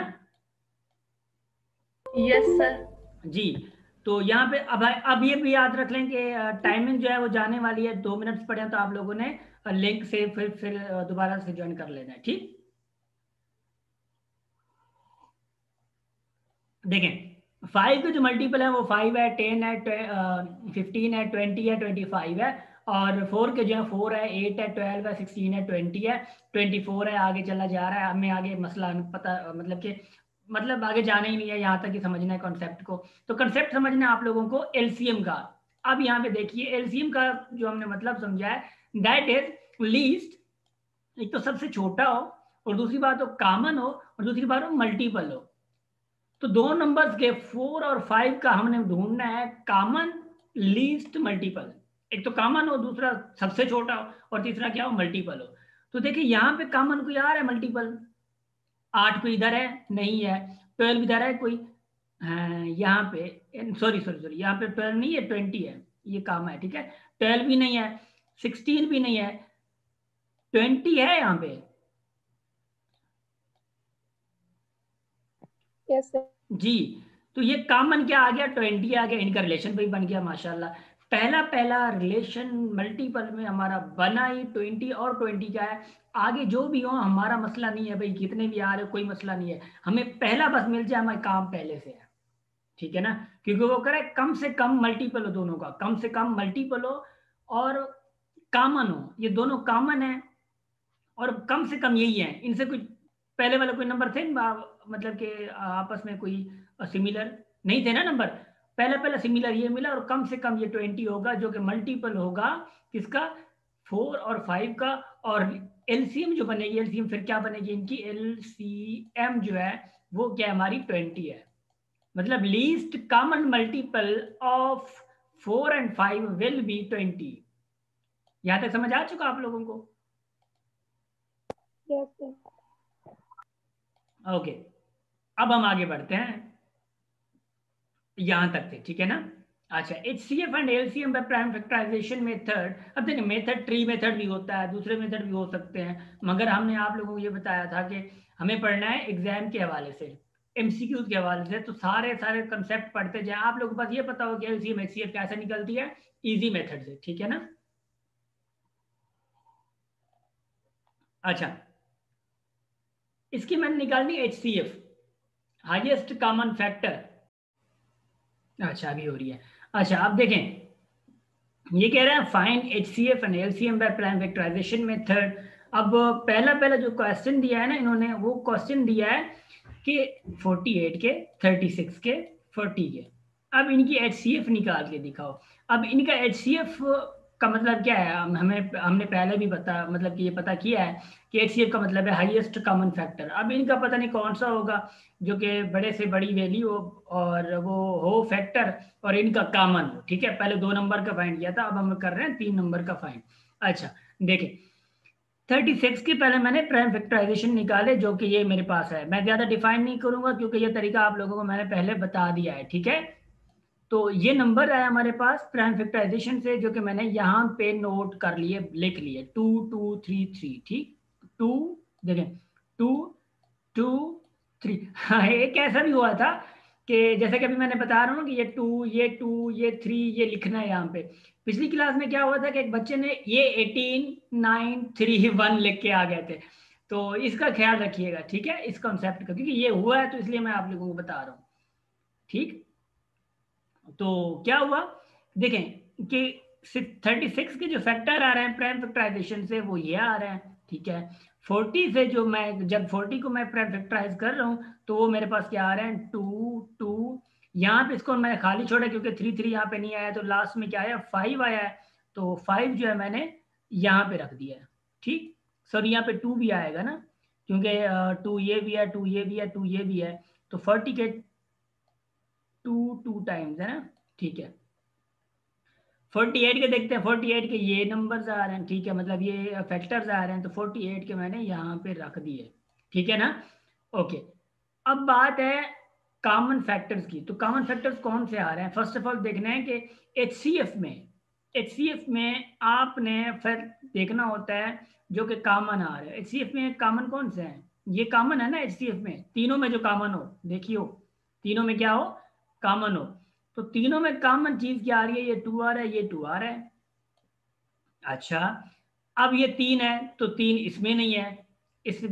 Yes sir. जी, तो यहाँ पे अब ये भी याद रख लें कि टाइमिंग जो है वो जाने वाली है, 2 मिनट्स पड़े हैं, तो आप लोगों ने लिंक से फिर दोबारा से ज्वाइन कर लेना है। ठीक, देखें 5 के जो मल्टीपल है वो 5 है, 10 है, 15 है, 20 है, 25 है। और 4 के जो है 4 है, 8 है, 12 है, 16 है, 20 है, 24 है। आगे चला जा रहा है, हमें आगे मसला पता, मतलब कि मतलब आगे जाना ही नहीं है, यहाँ तक ही समझना है कॉन्सेप्ट को। तो कॉन्सेप्ट समझना है आप लोगों को एलसीएम का। अब यहाँ पे देखिए एलसीएम का जो हमने मतलब समझा है, दैट इज लीस्ट, एक तो सबसे छोटा हो, और दूसरी बात हो कॉमन हो, और दूसरी बात हो मल्टीपल हो। तो दो नंबर्स के 4 और 5 का हमने ढूंढना है कॉमन लीस्ट मल्टीपल। एक तो कॉमन हो, दूसरा सबसे छोटा हो, और तीसरा क्या हो? मल्टीपल हो। तो देखिए यहाँ पे कॉमन कोई आ रहा है मल्टीपल, 8 कोई इधर है, नहीं है। 12 इधर है कोई, हाँ, यहाँ पे सॉरी सॉरी सॉरी, यहाँ पे 12 नहीं है, 20 है, ये काम है। ठीक है, 12 भी नहीं है, 16 भी नहीं है, 20 है यहाँ पे। Yes sir. जी, तो ये कॉमन क्या आ गया? 20 आ गया, इनका रिलेशन भी बन गया माशाल्लाह। पहला पहला रिलेशन मल्टीपल में हमारा बना ही 20 और 20 का है। आगे जो भी हो हमारा मसला नहीं है भाई, कितने भी आ रहे हो कोई मसला नहीं है, हमें पहला बस मिल जाए, हमारा काम पहले से है, ठीक है ना। क्योंकि वो करे कम से कम मल्टीपल हो, दोनों का कम से कम मल्टीपल हो और कॉमन हो, ये दोनों कॉमन है और कम से कम यही है। इनसे कुछ पहले वाला कोई नंबर थे मतलब कि आपस में कोई सिमिलर नहीं थे ना नंबर, पहला पहला सिमिलर ये मिला और कम से कम ये 20 होगा जो कि मल्टीपल होगा किसका, 4 और 5 का। और एलसीएम जो बनेगी, एलसीएम फिर क्या बनेगी इनकी, एलसीएम जो है वो क्या हमारी 20 है। मतलब least common multiple of 4 and 5 will be 20। यहां तक समझ आ चुका आप लोगों को? Yes sir. ओके, अब हम आगे बढ़ते हैं, यहां तक थे, ठीक है ना। अच्छा, HCF and LCM by prime factorization method. अब देखिए मेथड ट्री मेथड भी होता है, दूसरे मेथड भी हो सकते हैं, मगर हमने आप लोगों को ये बताया था कि हमें पढ़ना है एग्जाम के हवाले से, MCQs के हवाले से, तो सारे सारे कंसेप्ट पढ़ते जाए। आप लोगों को बस ये पता हो कि LCM HCF कैसे निकलती है, इजी मेथड से, ठीक है ना। अच्छा, इसकी मैंने निकालनी HCF, हाईएस्ट कॉमन फैक्टर। अच्छा, अभी हो रही है। अच्छा, अब देखें, ये कह रहे हैं find HCF and LCM by prime factorization method. अब पहला पहला जो क्वेश्चन दिया है ना इन्होंने, वो क्वेश्चन दिया है कि 48 के, 36 के, 40 के, अब इनकी HCF निकाल के दिखाओ। अब इनका HCF का मतलब क्या है, हमने पहले भी मतलब कि ये पता किया है कि HCF का मतलब है हाईएस्ट कॉमन फैक्टर। अब इनका पता नहीं कौन सा होगा जो कि बड़े से बड़ी वैल्यू हो और वो हो फैक्टर और इनका कॉमन हो, ठीक है। पहले 2 नंबर का फाइंड किया था, अब हम कर रहे हैं 3 नंबर का फाइंड। अच्छा देखें, 36 के पहले मैंने प्राइम फैक्टराइजेशन निकाले जो कि ये मेरे पास है। मैं ज्यादा डिफाइन नहीं करूंगा क्योंकि ये तरीका आप लोगों को मैंने पहले बता दिया है, ठीक है। तो ये नंबर है हमारे पास प्राइम फैक्टराइजेशन से जो कि मैंने यहाँ पे नोट कर लिए, लिख लिए 2 2 3 3, ठीक। 2 देखें 2 2 3। हाँ, एक ऐसा भी हुआ था कि जैसे कि अभी मैंने बता रहा हूँ कि ये 2 ये 2 ये 3 ये लिखना है यहाँ पे। पिछली क्लास में क्या हुआ था कि एक बच्चे ने ये 18 9 3 1 लिख के आ गए थे। तो इसका ख्याल रखिएगा, ठीक है, इस कॉन्सेप्ट का, क्योंकि ये हुआ है तो इसलिए मैं आप लोगों को बता रहा हूँ, ठीक। तो क्या हुआ, देखें कि 36 के जो फैक्टर आ रहे हैं प्राइम फैक्टराइजेशन से वो ये आ रहे हैं, ठीक है। 40 से जो मैं जब 40 को मैं प्राइम फैक्टराइज कर रहा हूँ तो वो मेरे पास क्या आ रहे हैं 2 2। यहाँ पे इसको मैंने खाली छोड़ा क्योंकि 3 3 यहाँ पे नहीं आया, तो लास्ट में क्या आया 5 आया है। तो 5 जो है मैंने यहाँ पे रख दिया है, ठीक। सर यहाँ पे 2 भी आएगा ना, क्योंकि 2 ये भी है, 2 ये भी है, 2 ये भी है, तो 40 के 2 टाइम्स है ना, ठीक है। 48 के देखते हैं, 48 के ये नंबर्स आ रहे हैं, ठीक है, मतलब ये फैक्टर्स आ रहे हैं, तो 48 के मैंने यहाँ पे रख दिए, ठीक है ना। ओके, अब बात है कॉमन फैक्टर्स की। तो कॉमन फैक्टर्स कौन से आ रहे हैं, फर्स्ट ऑफ ऑल देखना है कि HCF में आपने फिर देखना होता है जो कि कॉमन आ रहे हैं। HCF में कॉमन कौन से हैं, ये कॉमन है ना HCF में, तीनों में जो कॉमन हो, देखियो तीनों में क्या हो, कॉमन हो। तो तीनों में कॉमन चीज क्या आ रही है, ये 2 आ रहा है, ये 2 आ रहा है। अच्छा, अब ये 3 है तो 3 इसमें नहीं है, इस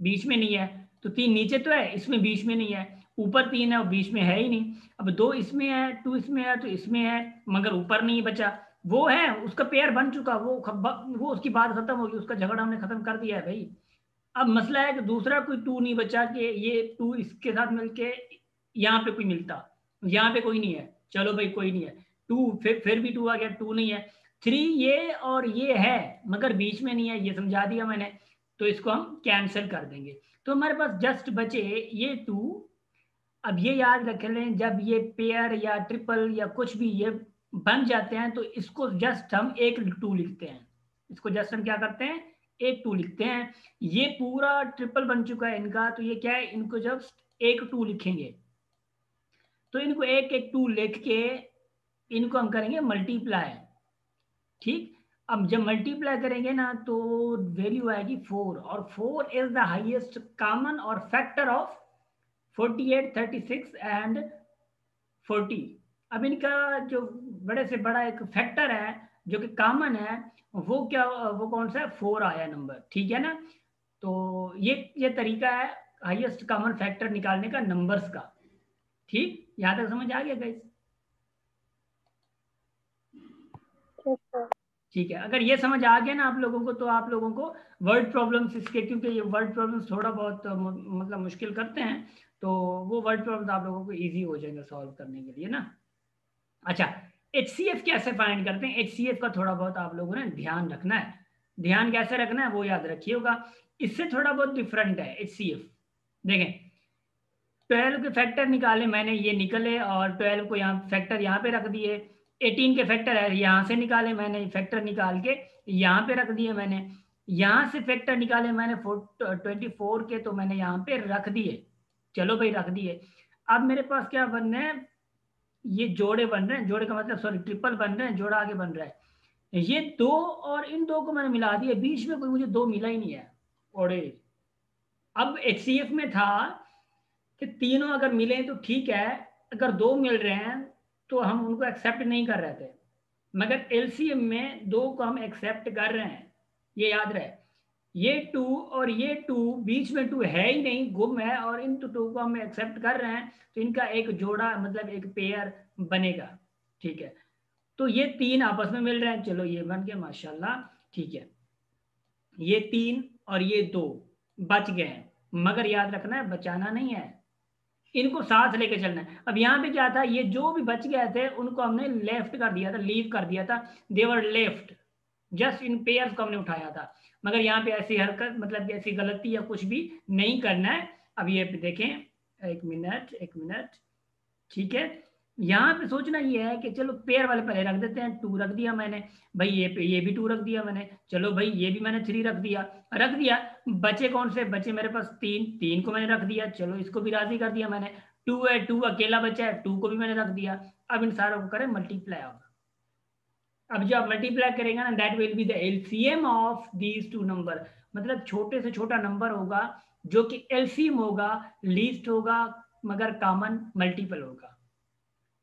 बीच में नहीं है, तो 3 नीचे तो है, इसमें बीच में नहीं है। ऊपर 3 है और बीच में है ही नहीं। अब 2 इसमें है, 2 इसमें है, तो इसमें है मगर ऊपर नहीं बचा। वो है उसका पेयर बन चुका, वो उसकी बात खत्म होगी, उसका झगड़ा हमने खत्म कर दिया है भाई। अब मसला है कि दूसरा कोई 2 नहीं बचा कि ये 2 इसके साथ मिलके यहाँ पे कोई मिलता, यहाँ पे कोई नहीं है, चलो भाई कोई नहीं है। 2 फिर भी 2 आ गया, 2 नहीं है। 3 ये और ये है मगर बीच में नहीं है, ये समझा दिया मैंने, तो इसको हम कैंसिल कर देंगे। तो हमारे पास जस्ट बचे ये 2। अब ये याद रख लें, जब ये पेयर या ट्रिपल या कुछ भी ये बन जाते हैं तो इसको जस्ट हम एक 2 लिखते हैं, इसको जस्ट हम क्या करते हैं, एक 2 लिखते हैं। ये पूरा ट्रिपल बन चुका है इनका, तो ये क्या है, इनको जस्ट एक 2 लिखेंगे। तो इनको एक एक 2 लिख के इनको हम करेंगे मल्टीप्लाई, ठीक। अब जब मल्टीप्लाई करेंगे ना तो वैल्यू आएगी 4, और 4 इज द हाईएस्ट कॉमन और फैक्टर ऑफ 48 36 एंड 40। अब इनका जो बड़े से बड़ा एक फैक्टर है जो कि कॉमन है, वो क्या, वो कौन सा है, 4 आया नंबर, ठीक है ना। तो ये तरीका है हाईएस्ट कॉमन फैक्टर निकालने का नंबर्स का। ठीक, यहां तक समझ आ गया गाइस? ठीक है, अगर ये समझ आ गया ना आप लोगों को, तो आप लोगों को वर्ड प्रॉब्लम्स इसके, क्योंकि ये वर्ड प्रॉब्लम्स थोड़ा बहुत मतलब मुश्किल करते हैं, तो वो वर्ड प्रॉब्लम्स आप लोगों को इजी हो जाएंगे सॉल्व करने के लिए ना। अच्छा, HCF कैसे फाइंड करते हैं? HCF का थोड़ा बहुत आप लोगों ने ध्यान रखना है। ध्यान कैसे रखना है वो याद रखिएगा, इससे थोड़ा बहुत डिफरेंट है HCF। देखें, 12 के फैक्टर निकाले मैंने, ये निकले, और 12 को यहाँ फैक्टर यहाँ पे रख दिए। 18 के फैक्टर है यहाँ से निकाले मैंने, फैक्टर निकाल के यहाँ पे रख दिए मैंने। यहाँ से फैक्टर निकाले मैंने 24 के, तो मैंने यहाँ पे रख दिए। चलो भाई रख दिए। अब मेरे पास क्या बन रहे हैं, ये जोड़े बन रहे हैं, जोड़े का मतलब सॉरी ट्रिपल बन रहे हैं, जोड़ा आगे बन रहा है। ये दो और इन दो को मैंने मिला दिया, बीच में कोई मुझे दो मिला ही नहीं है। और अब HCF में था कि तीनों अगर मिले तो ठीक है, अगर दो मिल रहे हैं तो हम उनको एक्सेप्ट नहीं कर रहे थे, मगर LCM में दो को हम एक्सेप्ट कर रहे हैं, ये याद रहे। ये 2 और ये 2, बीच में 2 है ही नहीं, गुम है, और इन 2 को हम एक्सेप्ट कर रहे हैं, तो इनका एक जोड़ा मतलब एक पेयर बनेगा। ठीक है, तो ये 3 आपस में मिल रहे हैं, चलो ये बन गया माशाल्लाह। ठीक है, ये 3 और ये 2 बच गए हैं, मगर याद रखना है बचाना नहीं है, इनको साथ लेके चलना है। अब यहाँ पे क्या था, ये जो भी बच गए थे उनको हमने लेफ्ट कर दिया था, लीव कर दिया था, देवर लेफ्ट, जस्ट इन पेयर्स को हमने उठाया था। मगर यहाँ पे ऐसी हरकत मतलब ऐसी गलती या कुछ भी नहीं करना है। अब ये देखें, एक मिनट एक मिनट, ठीक है, यहाँ पे सोचना ये है कि चलो पेयर वाले पहले रख देते हैं। 2 रख दिया मैंने भाई, ये भी 2 रख दिया मैंने, चलो भाई ये भी मैंने 3 रख दिया। बचे कौन से, बचे मेरे पास 3 को मैंने रख दिया, चलो इसको भी राजी कर दिया मैंने। 2 है, 2 अकेला बचा है, 2 को भी मैंने रख दिया। अब इन सारों को करें मल्टीप्लाई होगा। अब जो आप मल्टीप्लाई करेंगे ना, that will be the LCM of these 2 number, मतलब छोटे से छोटा नंबर होगा जो कि LCM होगा, लीस्ट होगा, मगर कॉमन मल्टीपल होगा।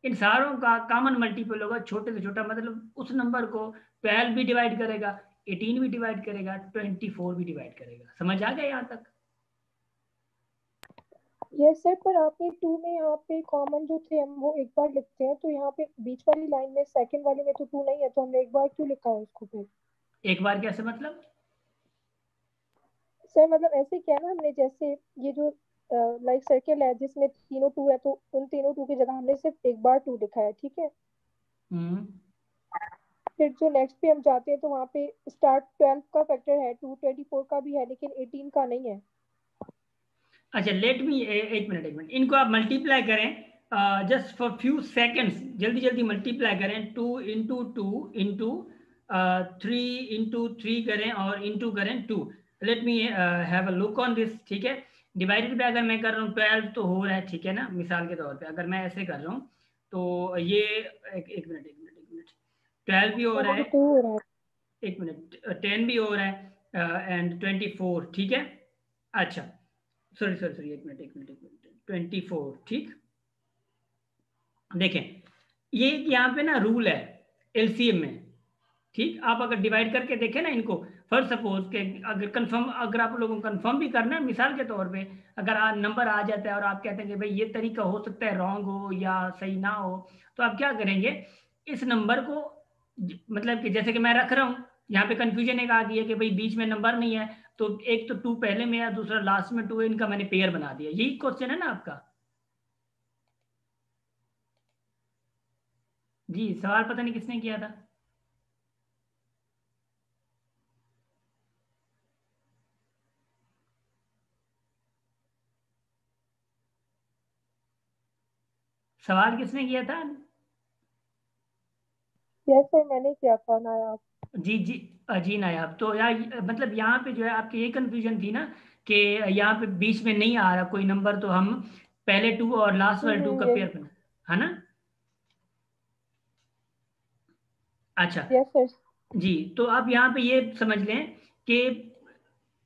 इन सारों का कॉमन मल्टीपल होगा छोटे से छोटा, मतलब उस नंबर को 12 भी डिवाइड करेगा, 18 भी डिवाइड करेगा, 24 भी डिवाइड करेगा। समझ आ गया यहाँ तक? यस सर, पर आपने 2 में यहाँ पे कॉमन जो थे हम वो एक बार लिखते हैं, तो यहाँ पे बीच वाली लाइन में सेकंड वाले में तो 2 नहीं है, तो हमने एक बार क्यों लिखा है उसको फिर? एक बार कैसे मतलब? सर मतलब ऐसे क्या ना, हमने जैसे ये जो लाइक सर्कल है जिसमें तीनों 2 है, तो उन तीनों 2 की जगह हमने सिर्फ एक बार 2 लिखा है, ठीक है। फिर जो नेक्स्ट पे हम जाते हैं तो वहाँ पे स्टार्ट 12 का फैक्टर है 2, 24 का भी है, लेकिन 18 का नहीं है। अच्छा, लेट मी एक मिनट, इनको आप मल्टीप्लाई करें जस्ट फॉर फ्यू सेकेंड्स, जल्दी जल्दी मल्टीप्लाई करें। 2 इंटू 2 इंटू 3 इंटू 3 करें, और इंटू करें 2। Let me have a look on this, ठीक है। डिवाइडेड पे अगर मैं कर रहा हूँ 12 तो हो रहा है, ठीक है ना, मिसाल के तौर पे अगर मैं ऐसे कर रहा हूँ तो ये एक मिनट 12 भी हो रहा है, 2 हो रहा है, एक मिनट 10 भी हो रहा है, एंड 24, ठीक है। अच्छा सॉरी एक मिनट 24, ठीक। देखें, ये यहाँ पे ना रूल है LCM में, ठीक। आप अगर डिवाइड करके देखें ना इनको, फर्स्ट सपोज के अगर आप लोगों को कंफर्म भी करना है, मिसाल के तौर पे अगर नंबर आ जाता है और आप कहते हैं कि भाई ये तरीका हो सकता है रॉन्ग हो या सही ना हो, तो आप क्या करेंगे, इस नंबर को मतलब कि जैसे कि मैं रख रहा हूँ, यहाँ पे कंफ्यूजन एक आ गई है कि भाई बीच में नंबर नहीं है, तो एक तो 2 पहले में है, दूसरा लास्ट में 2 है, इनका मैंने पेयर बना दिया। यही क्वेश्चन है ना आपका? जी, सवाल पता नहीं किसने किया था। सवाल किसने किया था? यस सर मैंने किया था नायाब। जी जी जी नायाब। तो यार मतलब यहाँ पे जो है आपकी ये कंफ्यूजन थी ना कि यहाँ पे बीच में नहीं आ रहा कोई नंबर, तो हम पहले 2 और लास्ट वाले 2 का यही, पेयर बना, है ना? अच्छा यस सर। जी, तो आप यहाँ पे ये समझ लें कि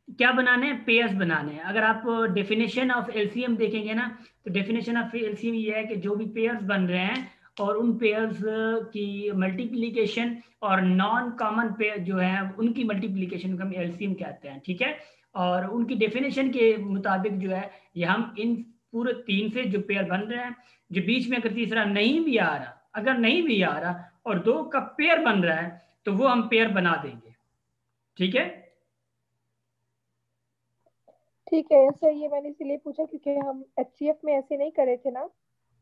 क्या बनाने हैं, पेयर्स बनाने हैं। अगर आप डेफिनेशन ऑफ LCM देखेंगे ना, तो डेफिनेशन ऑफ LCM ये है कि जो भी पेयर्स बन रहे हैं और उन पेयर्स की मल्टीप्लिकेशन और नॉन कॉमन पेयर जो है उनकी मल्टीप्लिकेशन को हम एलसीएम कहते हैं, ठीक है। और उनकी डेफिनेशन के मुताबिक जो है ये हम इन पूरे 3 से जो पेयर बन रहे हैं, जो बीच में अगर तीसरा नहीं भी आ रहा, अगर नहीं भी आ रहा और 2 का पेयर बन रहा है तो वो हम पेयर बना देंगे, ठीक है। ठीक है सर, ये मैंने इसलिए पूछा क्योंकि हम एचसीएफ में ऐसे नहीं करे थे ना।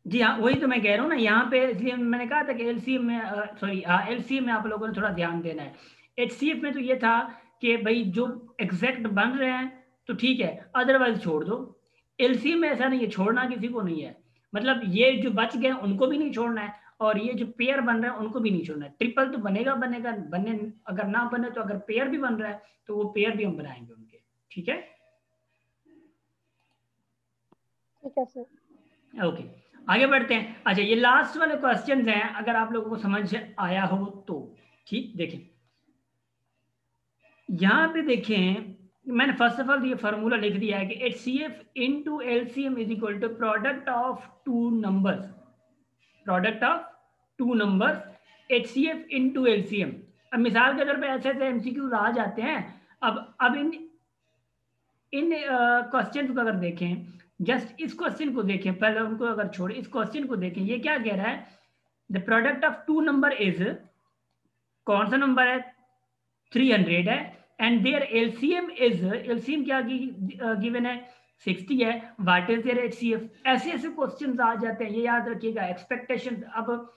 जी हाँ, वही तो मैं कह रहा हूँ ना यहाँ पे, इसलिए मैंने कहा था कि एलसीएम में सॉरी एलसीएम में आप लोगों ने थोड़ा ध्यान देना है। एचसीएफ में तो ये था कि भाई जो एग्जैक्ट बन रहे हैं तो ठीक है, अदरवाइज छोड़ दो। एलसीएम में ऐसा नहीं है, छोड़ना किसी को नहीं है, मतलब ये जो बच गए उनको भी नहीं छोड़ना है और ये जो पेयर बन रहे हैं उनको भी नहीं छोड़ना है। ट्रिपल तो बनेगा बनेगा, बने अगर ना बने तो अगर पेयर भी बन रहा है तो वो पेयर भी हम बनाएंगे उनके, ठीक है। ठीक है सर। ओके, आगे बढ़ते हैं। अच्छा, ये लास्ट वाले क्वेश्चंस हैं, अगर आप लोगों को समझ आया हो तो ठीक। देखें यहां पे, देखें मैंने फर्स्ट ऑफ ऑल ये फार्मूला लिख दिया है कि HCF into LCM is equal to product of two numbers, product of two numbers HCF into LCM। अब मिसाल के तौर पे ऐसे ऐसे MCQ आ जाते हैं। अब इन क्वेश्चन को अगर देखें, जस्ट इस क्वेश्चन को देखें, पहले उनको अगर छोड़े, इस क्वेश्चन को देखें, ये क्या कह रहा है, the product of two number is, कौन सा नंबर है, 300 है, and their LCM is, LCM क्या गिवन है, 60 है, व्हाट इज देयर एचसीएफ। ऐसे ऐसे क्वेश्चंस आ जाते हैं, ये याद रखिएगा, एक्सपेक्टेशन। अब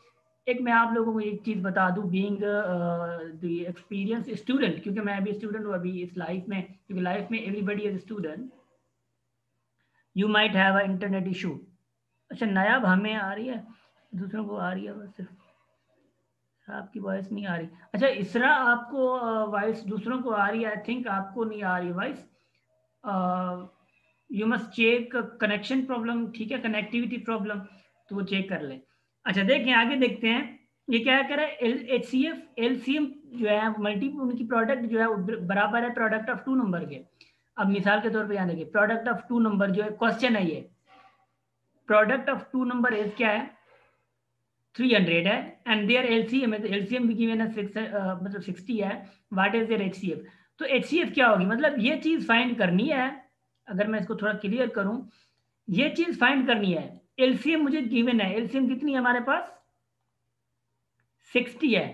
एक मैं आप लोगों को एक चीज बता दूं, बीइंग द एक्सपीरियंस स्टूडेंट, क्योंकि मैं अभी स्टूडेंट हूँ अभी इस लाइफ में, क्योंकि लाइफ में everybody is student, you might have a internet issue. अच्छा, नायाब हमें आ रही है, दूसरों को आ रही है, बस सिर्फ आपकी वॉइस नहीं आ रही। अच्छा इसरा, आपको वॉइस दूसरों को आ रही है, आई थिंक आपको नहीं आ रही voice. You must check connection problem, ठीक है, कनेक्टिविटी प्रॉब्लम, तो वो चेक कर ले। अच्छा देखें, आगे देखते हैं, ये क्या करे, HCF LCM जो है मल्टी, उनकी प्रोडक्ट जो है बराबर है प्रोडक्ट ऑफ टू नंबर के। अब मिसाल के तौर पे यहाँ देखिए, प्रोडक्ट ऑफ टू नंबर जो है क्वेश्चन है, ये product of two number is क्या है, 300 है, एंड देयर एलसीएम है, एलसीएम भी गिवन है मतलब 60 है, व्हाट इज देयर एचसीएफ। तो एचसीएफ क्या होगी, मतलब ये चीज फाइंड करनी है। अगर मैं इसको थोड़ा क्लियर करूं, ये चीज फाइंड करनी है, एलसीएम मुझे गिवन है, एलसीएम कितनी है हमारे पास, 60 है,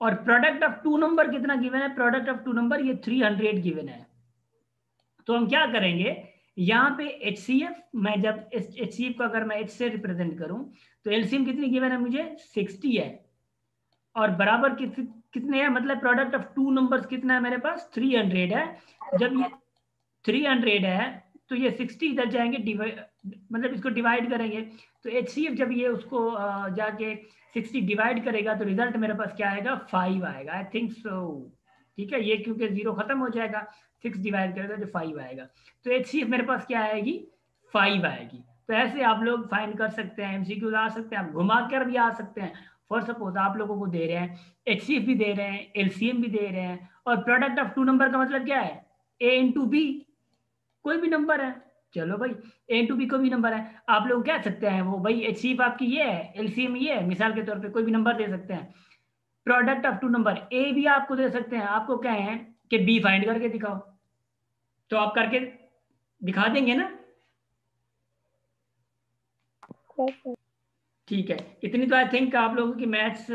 और प्रोडक्ट ऑफ टू नंबर कितना गिवन है, प्रोडक्ट ऑफ टू नंबर ये 300 गिवन है। तो हम क्या करेंगे, यहाँ पे HCF, मैं जब HCF को अगर मैं H से रिप्रेजेंट करूं तो एलसीएम कितनी गिवन है मुझे, 60 है, और बराबर कितने हैं, मतलब प्रोडक्ट ऑफ टू नंबर्स कितना है मेरे पास, 300 है। जब ये 300 है तो ये 60 इधर जाएंगे, मतलब इसको डिवाइड करेंगे, तो HCF जब ये उसको जाके 60 डिवाइड करेगा तो रिजल्ट मेरे पास क्या आएगा, 5 आएगा, आई थिंक सो, ठीक है। ये क्योंकि 0 खत्म हो जाएगा, 6 डिवाइड करेगा तो 5 आएगा, तो HCF मेरे पास क्या आएगी, 5 आएगी। तो ऐसे आप लोग फाइंड कर सकते हैं, MCQ आ सकते हैं, आप घुमा कर भी आ सकते हैं। फॉर सपोज आप लोगों को दे रहे हैं, HCF भी दे रहे हैं, LCM भी दे रहे हैं, और प्रोडक्ट ऑफ टू नंबर का मतलब क्या है, A into B, कोई भी नंबर है, चलो भाई A into B कोई भी नंबर है, आप लोग कह सकते हैं वो भाई HCF आपकी ये है, LCM ये है, मिसाल के तौर पे कोई भी नंबर दे सकते हैं। Product of two number A भी आपको दे सकते हैं, आपको क्या है कि B फाइंड करके दिखाओ, तो आप करके दिखा देंगे ना, ठीक है। इतनी तो आई थिंक आप लोगों की मैथ्स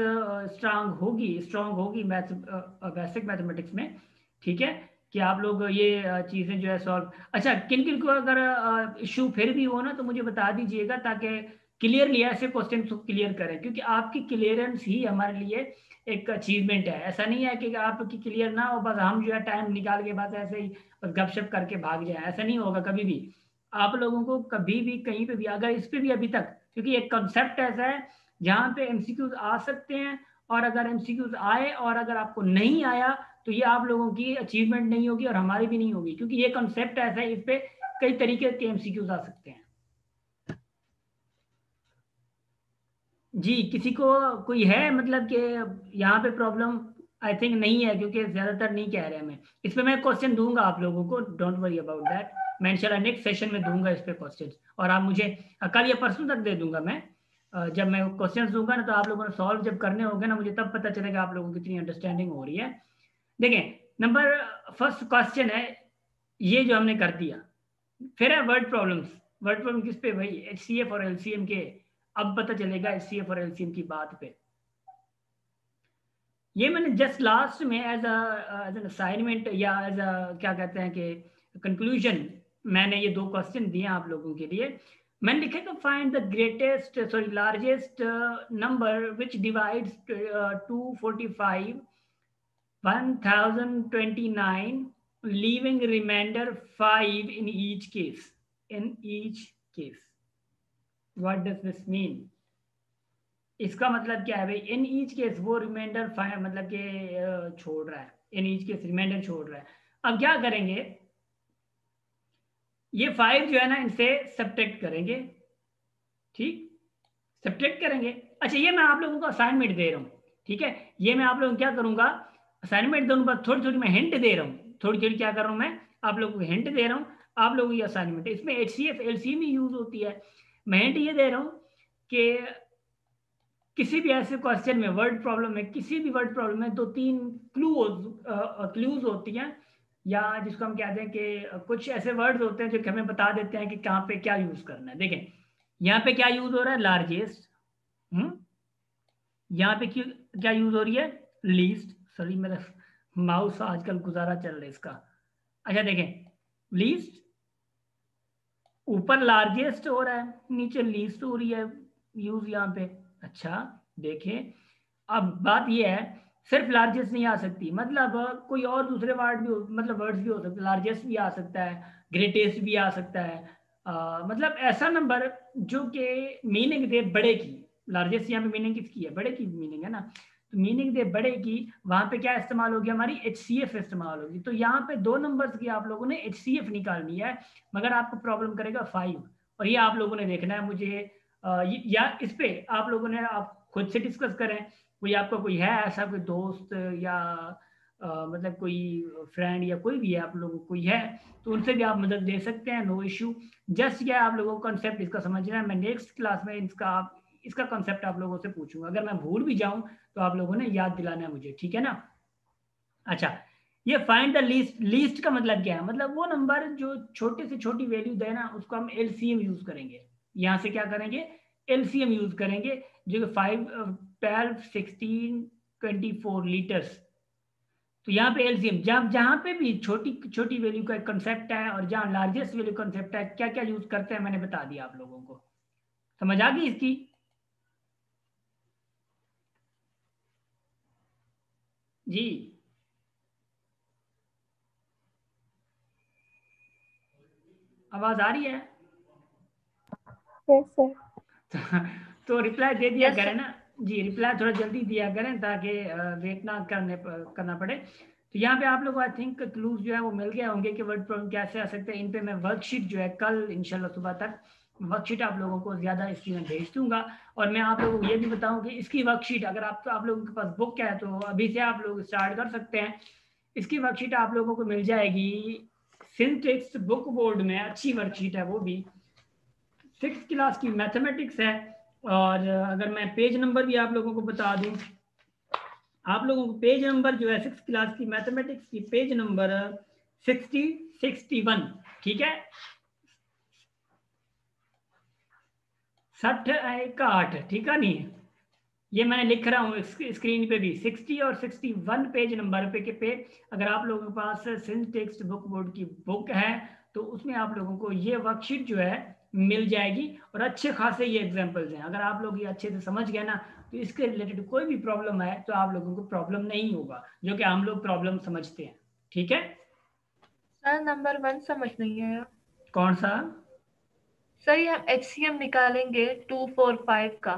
स्ट्रांग होगी मैथ्स, बेसिक मैथमेटिक्स में, ठीक है, कि आप लोग ये चीज़ें जो है सॉल्व। अच्छा, किन किन को अगर इशू फिर भी हो ना तो मुझे बता दीजिएगा, ताकि क्लियरली ऐसे क्वेश्चन को क्लियर करें, क्योंकि आपकी क्लियरेंस ही हमारे लिए एक अचीवमेंट है। ऐसा नहीं है कि आपकी क्लियर ना हो, बस हम जो है टाइम निकाल के बाद ऐसे ही बस गपशप करके भाग जाए, ऐसा नहीं होगा कभी भी। आप लोगों को कभी भी कहीं पे भी, अगर इस पे भी अभी तक, क्योंकि एक कंसेप्ट ऐसा है जहाँ पे MCQs आ सकते हैं, और अगर MCQs आए और अगर आपको नहीं आया तो ये आप लोगों की अचीवमेंट नहीं होगी और हमारी भी नहीं होगी, क्योंकि ये कंसेप्ट ऐसा है, इस पे कई तरीके के MCQs आ सकते हैं। जी, किसी को कोई है मतलब कि यहाँ पे प्रॉब्लम, आई थिंक नहीं है, क्योंकि ज्यादातर नहीं कह रहे हैं। मैं इस पे मैं क्वेश्चन दूंगा आप लोगों को, डोंट वरी अबाउट दैट, मैं इंशाल्लाह नेक्स्ट सेशन में दूंगा इस पे क्वेश्चन, और आप मुझे कल या परसों तक दे दूंगा मैं जब मैं क्वेश्चन दूंगा ना तो आप लोगों ने सॉल्व जब करने होंगे ना, मुझे तब पता चलेगा आप लोगों को कितनी अंडरस्टैंडिंग हो रही है। देखें नंबर फर्स्ट क्वेश्चन है, ये जो हमने कर दिया। फिर है वर्ड प्रॉब्लम्स। वर्ड प्रॉब्लम किस पे भाई? एचसीएफ और एलसीएम के। अब पता चलेगा एचसीएफ और एलसीएम की बात पे। ये मैंने जस्ट लास्ट में एज एन असाइनमेंट या एज क्या कहते हैं कि कंक्लूजन, मैंने ये 2 क्वेश्चन दिए आप लोगों के लिए। मैंने लिखे तो find the greatest sorry largest number which divides 245 1029 leaving remainder 5 in each case. In each case. What does this mean? इसका मतलब क्या है भाई? इन ईच केस वो रिमाइंडर 5 मतलब कि छोड़ रहा है, इन ईच केस रिमाइंडर छोड़ रहा है। अब क्या करेंगे, ये 5 जो है ना इनसे सब्ट्रैक्ट करेंगे, ठीक, सब्ट्रैक्ट करेंगे। अच्छा ये मैं आप लोगों को असाइनमेंट दे रहा हूँ, ठीक है, ये मैं आप लोगों को क्या करूंगा, असाइनमेंट दोनों पर थोड़ी थोड़ी मैं हिंट दे रहा हूँ, थोड़ी थोड़ी क्या कर रहा हूँ मैं आप लोगों को हिंट दे रहा हूँ। आप लोगों की असाइनमेंट इसमें एचसीएफ एलसीएम ही यूज होती है। मैं हिंट ये दे रहा हूँ कि किसी भी ऐसे क्वेश्चन में वर्ड प्रॉब्लम में, किसी भी वर्ड प्रॉब्लम में 2-3 क्लूज होती हैं, या जिसको हम कहते हैं कि कुछ ऐसे वर्ड्स होते हैं जो कि हमें बता देते हैं कि कहाँ पे क्या यूज करना है। देखें यहाँ पे क्या यूज हो रहा है, लार्जेस्ट। यहाँ पे क्या यूज हो रही है, लीस्ट। सॉरी मेरा माउस आजकल गुजारा चल रहा है इसका। अच्छा देखें, लीस्ट ऊपर लार्जेस्ट हो रहा है, नीचे लीस्ट हो रही है यूज यहाँ पे। अच्छा देखें, अब बात ये है सिर्फ लार्जेस्ट नहीं आ सकती, मतलब कोई और दूसरे वर्ड भी मतलब वर्ड्स भी हो सकते हैं। लार्जेस्ट भी आ सकता है, ग्रेटेस्ट भी आ सकता है, मतलब ऐसा नंबर जो कि मीनिंग दे बड़े की। लार्जेस्ट यहाँ पे मीनिंग किसकी है, बड़े की मीनिंग है ना, तो मीनिंग दे बड़े की, वहां पे क्या इस्तेमाल होगी, हमारी एचसीएफ इस्तेमाल होगी। तो यहाँ पे 2 नंबर्स की आप लोगों ने एचसीएफ निकालनी है, मगर आपको प्रॉब्लम करेगा 5, और ये आप लोगों ने देखना है मुझे या इस पे आप लोगों ने आप खुद से डिस्कस करें। कोई आपका कोई है ऐसा कोई दोस्त या मतलब कोई फ्रेंड या कोई भी है आप लोगों को कोई है तो उनसे भी आप मदद दे सकते हैं, नो इशू। जस्ट क्या आप लोगों को कॉन्सेप्ट इसका समझना है। मैं नेक्स्ट क्लास में इसका कॉन्सेप्ट आप लोगों से पूछूंगा, अगर मैं भूल भी जाऊं तो आप लोगों ने याद दिलाना है मुझे, ठीक है ना। अच्छा ये फाइंड द लीस्ट, लीस्ट का मतलब क्या है, मतलब वो नंबर जो छोटे से छोटी वैल्यू दे ना उसको हम एलसीएम यूज करेंगे। यहां से क्या करेंगे, एलसीएम यूज करेंगे, जो 5 12 16 24 लीटर्स। तो यहाँ पे एलसीएम जहां पे भी छोटी छोटी वैल्यू का कंसेप्ट है और जहां लार्जेस्ट वैल्यू कंसेप्ट है, क्या क्या यूज करते हैं मैंने बता दिया आप लोगों को। समझ आ गई इसकी? जी आवाज आ रही है? Yes sir. तो रिप्लाई दे दिया Yes, करें sir. ना जी, रिप्लाई थोड़ा जल्दी दिया करें ताकि वेट ना करना पड़े। तो यहाँ पे आप लोग आई थिंक क्लूज जो है वो मिल गए होंगे कि वर्ड प्रॉब्लम कैसे आ सकते हैं। इन पे मैं वर्कशीट जो है कल इंशाल्लाह सुबह तक वर्कशीट आप लोगों को ज़्यादा इसकी मैं भेज दूंगा। और मैं आप लोगों को ये भी बताऊं कि इसकी वर्कशीट अगर आप लोगों के पास बुक है तो अभी से आप लोग स्टार्ट कर सकते हैं। इसकी वर्कशीट आप लोगों को मिल जाएगी सिंटेक्स बुक बोर्ड में, अच्छी वर्कशीट है वो भी। 6th क्लास की मैथमेटिक्स है। और अगर मैं पेज नंबर भी आप लोगों को बता दूं, आप लोगों को पेज नंबर जो है 6th क्लास की मैथमेटिक्स की पेज नंबर 61, ठीक है, 60 ठीक है नहीं, ये मैंने लिख रहा हूँ स्क्रीन पे भी 60 और 61 पेज नंबर पे अगर आप लोगों के पास सिंटेक्स बुक बोर्ड की बुक है तो उसमें आप लोगों को ये वर्कशीट जो है मिल जाएगी। और अच्छे खासे ये एग्जांपल्स हैं, अगर आप लोग ये अच्छे से समझ गए ना तो इसके रिलेटेड कोई भी प्रॉब्लम है तो आप लोगों को प्रॉब्लम नहीं होगा, जो कि हम लोग प्रॉब्लम समझते हैं, ठीक है। सर नंबर 1 समझ नहीं आया। कौन सा? सर ये हम एचसीएम निकालेंगे 245 का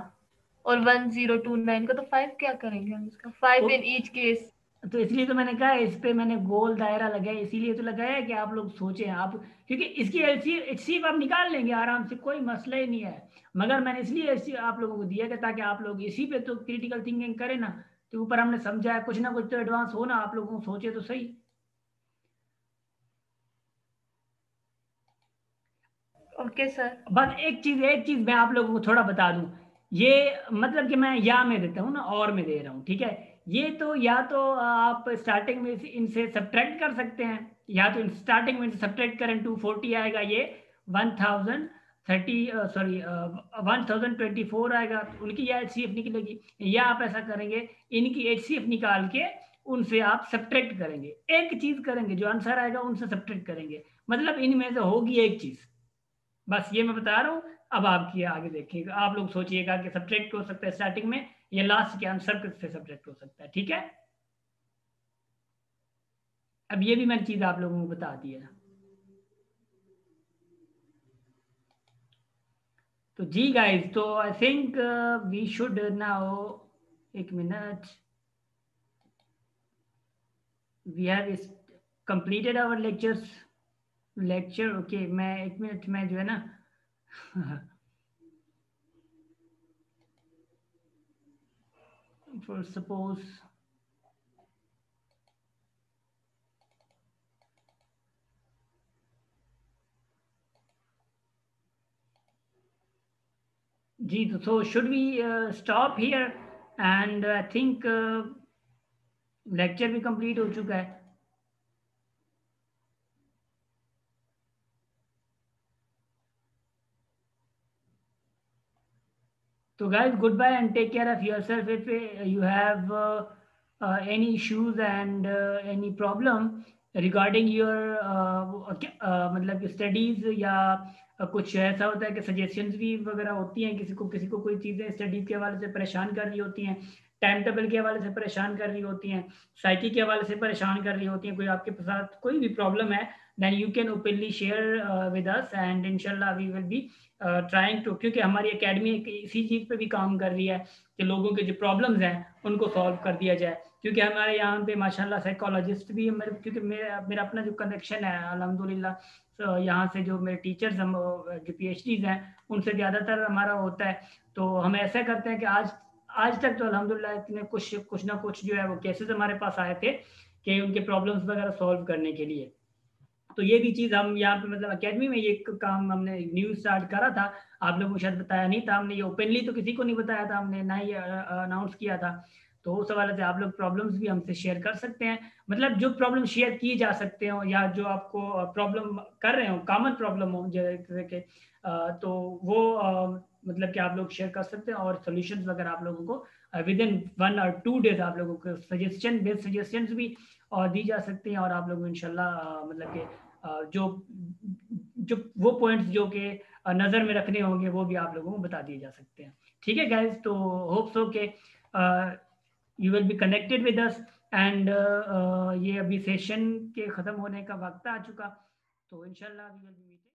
और 1029 का, तो 5 क्या करेंगे हम इसका, 5 इन ईच केस। तो इसलिए तो मैंने कहा इस पे मैंने गोल दायरा लगाया, इसीलिए तो लगाया कि आप लोग सोचें आप, क्योंकि इसकी एचसीएफ आप निकाल लेंगे आराम से, कोई मसला ही नहीं है। मगर मैंने इसलिए आप लोगों को दिया कि ताकि आप लोग इसी पे तो क्रिटिकल थिंकिंग करें ना, तो ऊपर हमने समझा है कुछ ना कुछ तो एडवांस हो ना, आप लोगों को सोचे तो सही। Okay sir. बस एक चीज मैं आप लोगों को थोड़ा बता दूं, ये मतलब कि मैं या में देता हूँ ना, और में दे रहा हूँ, ठीक है। ये तो या तो आप स्टार्टिंग में इनसे सब्ट्रैक्ट कर सकते हैं, या तो स्टार्टिंग में सब्ट्रैक्ट करें 240 आएगा, ये 1030 सॉरी 1024 आएगा, तो उनकी या HCF निकलेगी। या आप ऐसा करेंगे, इनकी HCF निकाल के उनसे आप सब्ट्रैक्ट करेंगे, एक चीज करेंगे, जो आंसर आएगा उनसे सब्ट्रैक्ट करेंगे, मतलब इनमें से होगी एक चीज, बस ये मैं बता रहा हूँ। अब आपकी आगे देखिएगा, आप लोग सोचिएगा कि सब्ट्रैक्ट हो सकता है स्टार्टिंग में, या लास्ट के आंसर से सब्ट्रैक्ट हो सकता है, ठीक है। अब ये भी मैंने चीज आप लोगों को बता दी है। तो जी गाइस, तो I think we should now, एक मिनट, we have completed our lecture. Okay, मैं एक मिनट में जो है ना for suppose जी, तो should we stop here, and I think lecture भी कंप्लीट हो चुका है। So guys, goodbye and take care of yourself. If you have any issues and any problem regarding your मतलब स्टडीज, या कुछ ऐसा होता है कि सजेशंस भी वगैरह होती हैं, किसी को कोई चीज़ें स्टडीज के हवाले से परेशान कर रही होती हैं, टाइम टेबल के हवाले से परेशान कर रही होती हैं, साइकी के हवाले से परेशान कर रही होती हैं, कोई आपके साथ कोई भी प्रॉब्लम है, then you can openly share with us, and इंशाल्लाह we will be trying to, क्योंकि हमारी एकेडमी इसी चीज़ पे भी काम कर रही है कि लोगों के जो प्रॉब्लम्स हैं उनको सॉल्व कर दिया जाए। क्योंकि हमारे यहाँ पे माशाल्लाह साइकोलॉजिस्ट भी मेरे, क्योंकि मेरा अपना जो कनेक्शन है अल्हम्दुलिल्लाह, तो यहाँ से जो मेरे टीचर्स हम जो PhDs हैं उनसे ज़्यादातर हमारा होता है। तो हम ऐसा करते हैं कि आज तक तो अल्हम्दुलिल्लाह इतने कुछ ना कुछ जो है वो केसेस हमारे पास आए थे कि उनके प्रॉब्लम्स वगैरह सॉल्व करने के लिए। तो ये भी चीज़ हम यहाँ पे मतलब एकेडमी में ये काम हमने न्यू स्टार्ट करा था, आप लोगों को शायद बताया नहीं था हमने, ये ओपनली तो किसी को नहीं बताया था हमने, ना ही अनाउंस किया था। तो उस हवाले से आप लोग प्रॉब्लम्स भी हमसे शेयर कर सकते हैं, मतलब जो प्रॉब्लम शेयर की जा सकते हो, या जो आपको प्रॉब्लम कर रहे हो, कॉमन प्रॉब्लम हो जैसे कि तो वो मतलब कि आप लोग शेयर कर सकते हैं, और सोल्यूशंस वगैरह आप लोगों को विद इन 1 और 2 डेज आप लोगों को सजेशंस भी और दी जा सकती हैं, और आप लोग इंशाल्लाह मतलब कि जो जो वो पॉइंट्स जो कि नज़र में रखने होंगे वो भी आप लोगों को बता दिए जा सकते हैं, ठीक है गाइज। तो होप सो के you will be connected with us, and ये अभी सेशन के ख़त्म होने का वक्त आ चुका, तो इंशाल्लाह वी विल बी मीटिंग।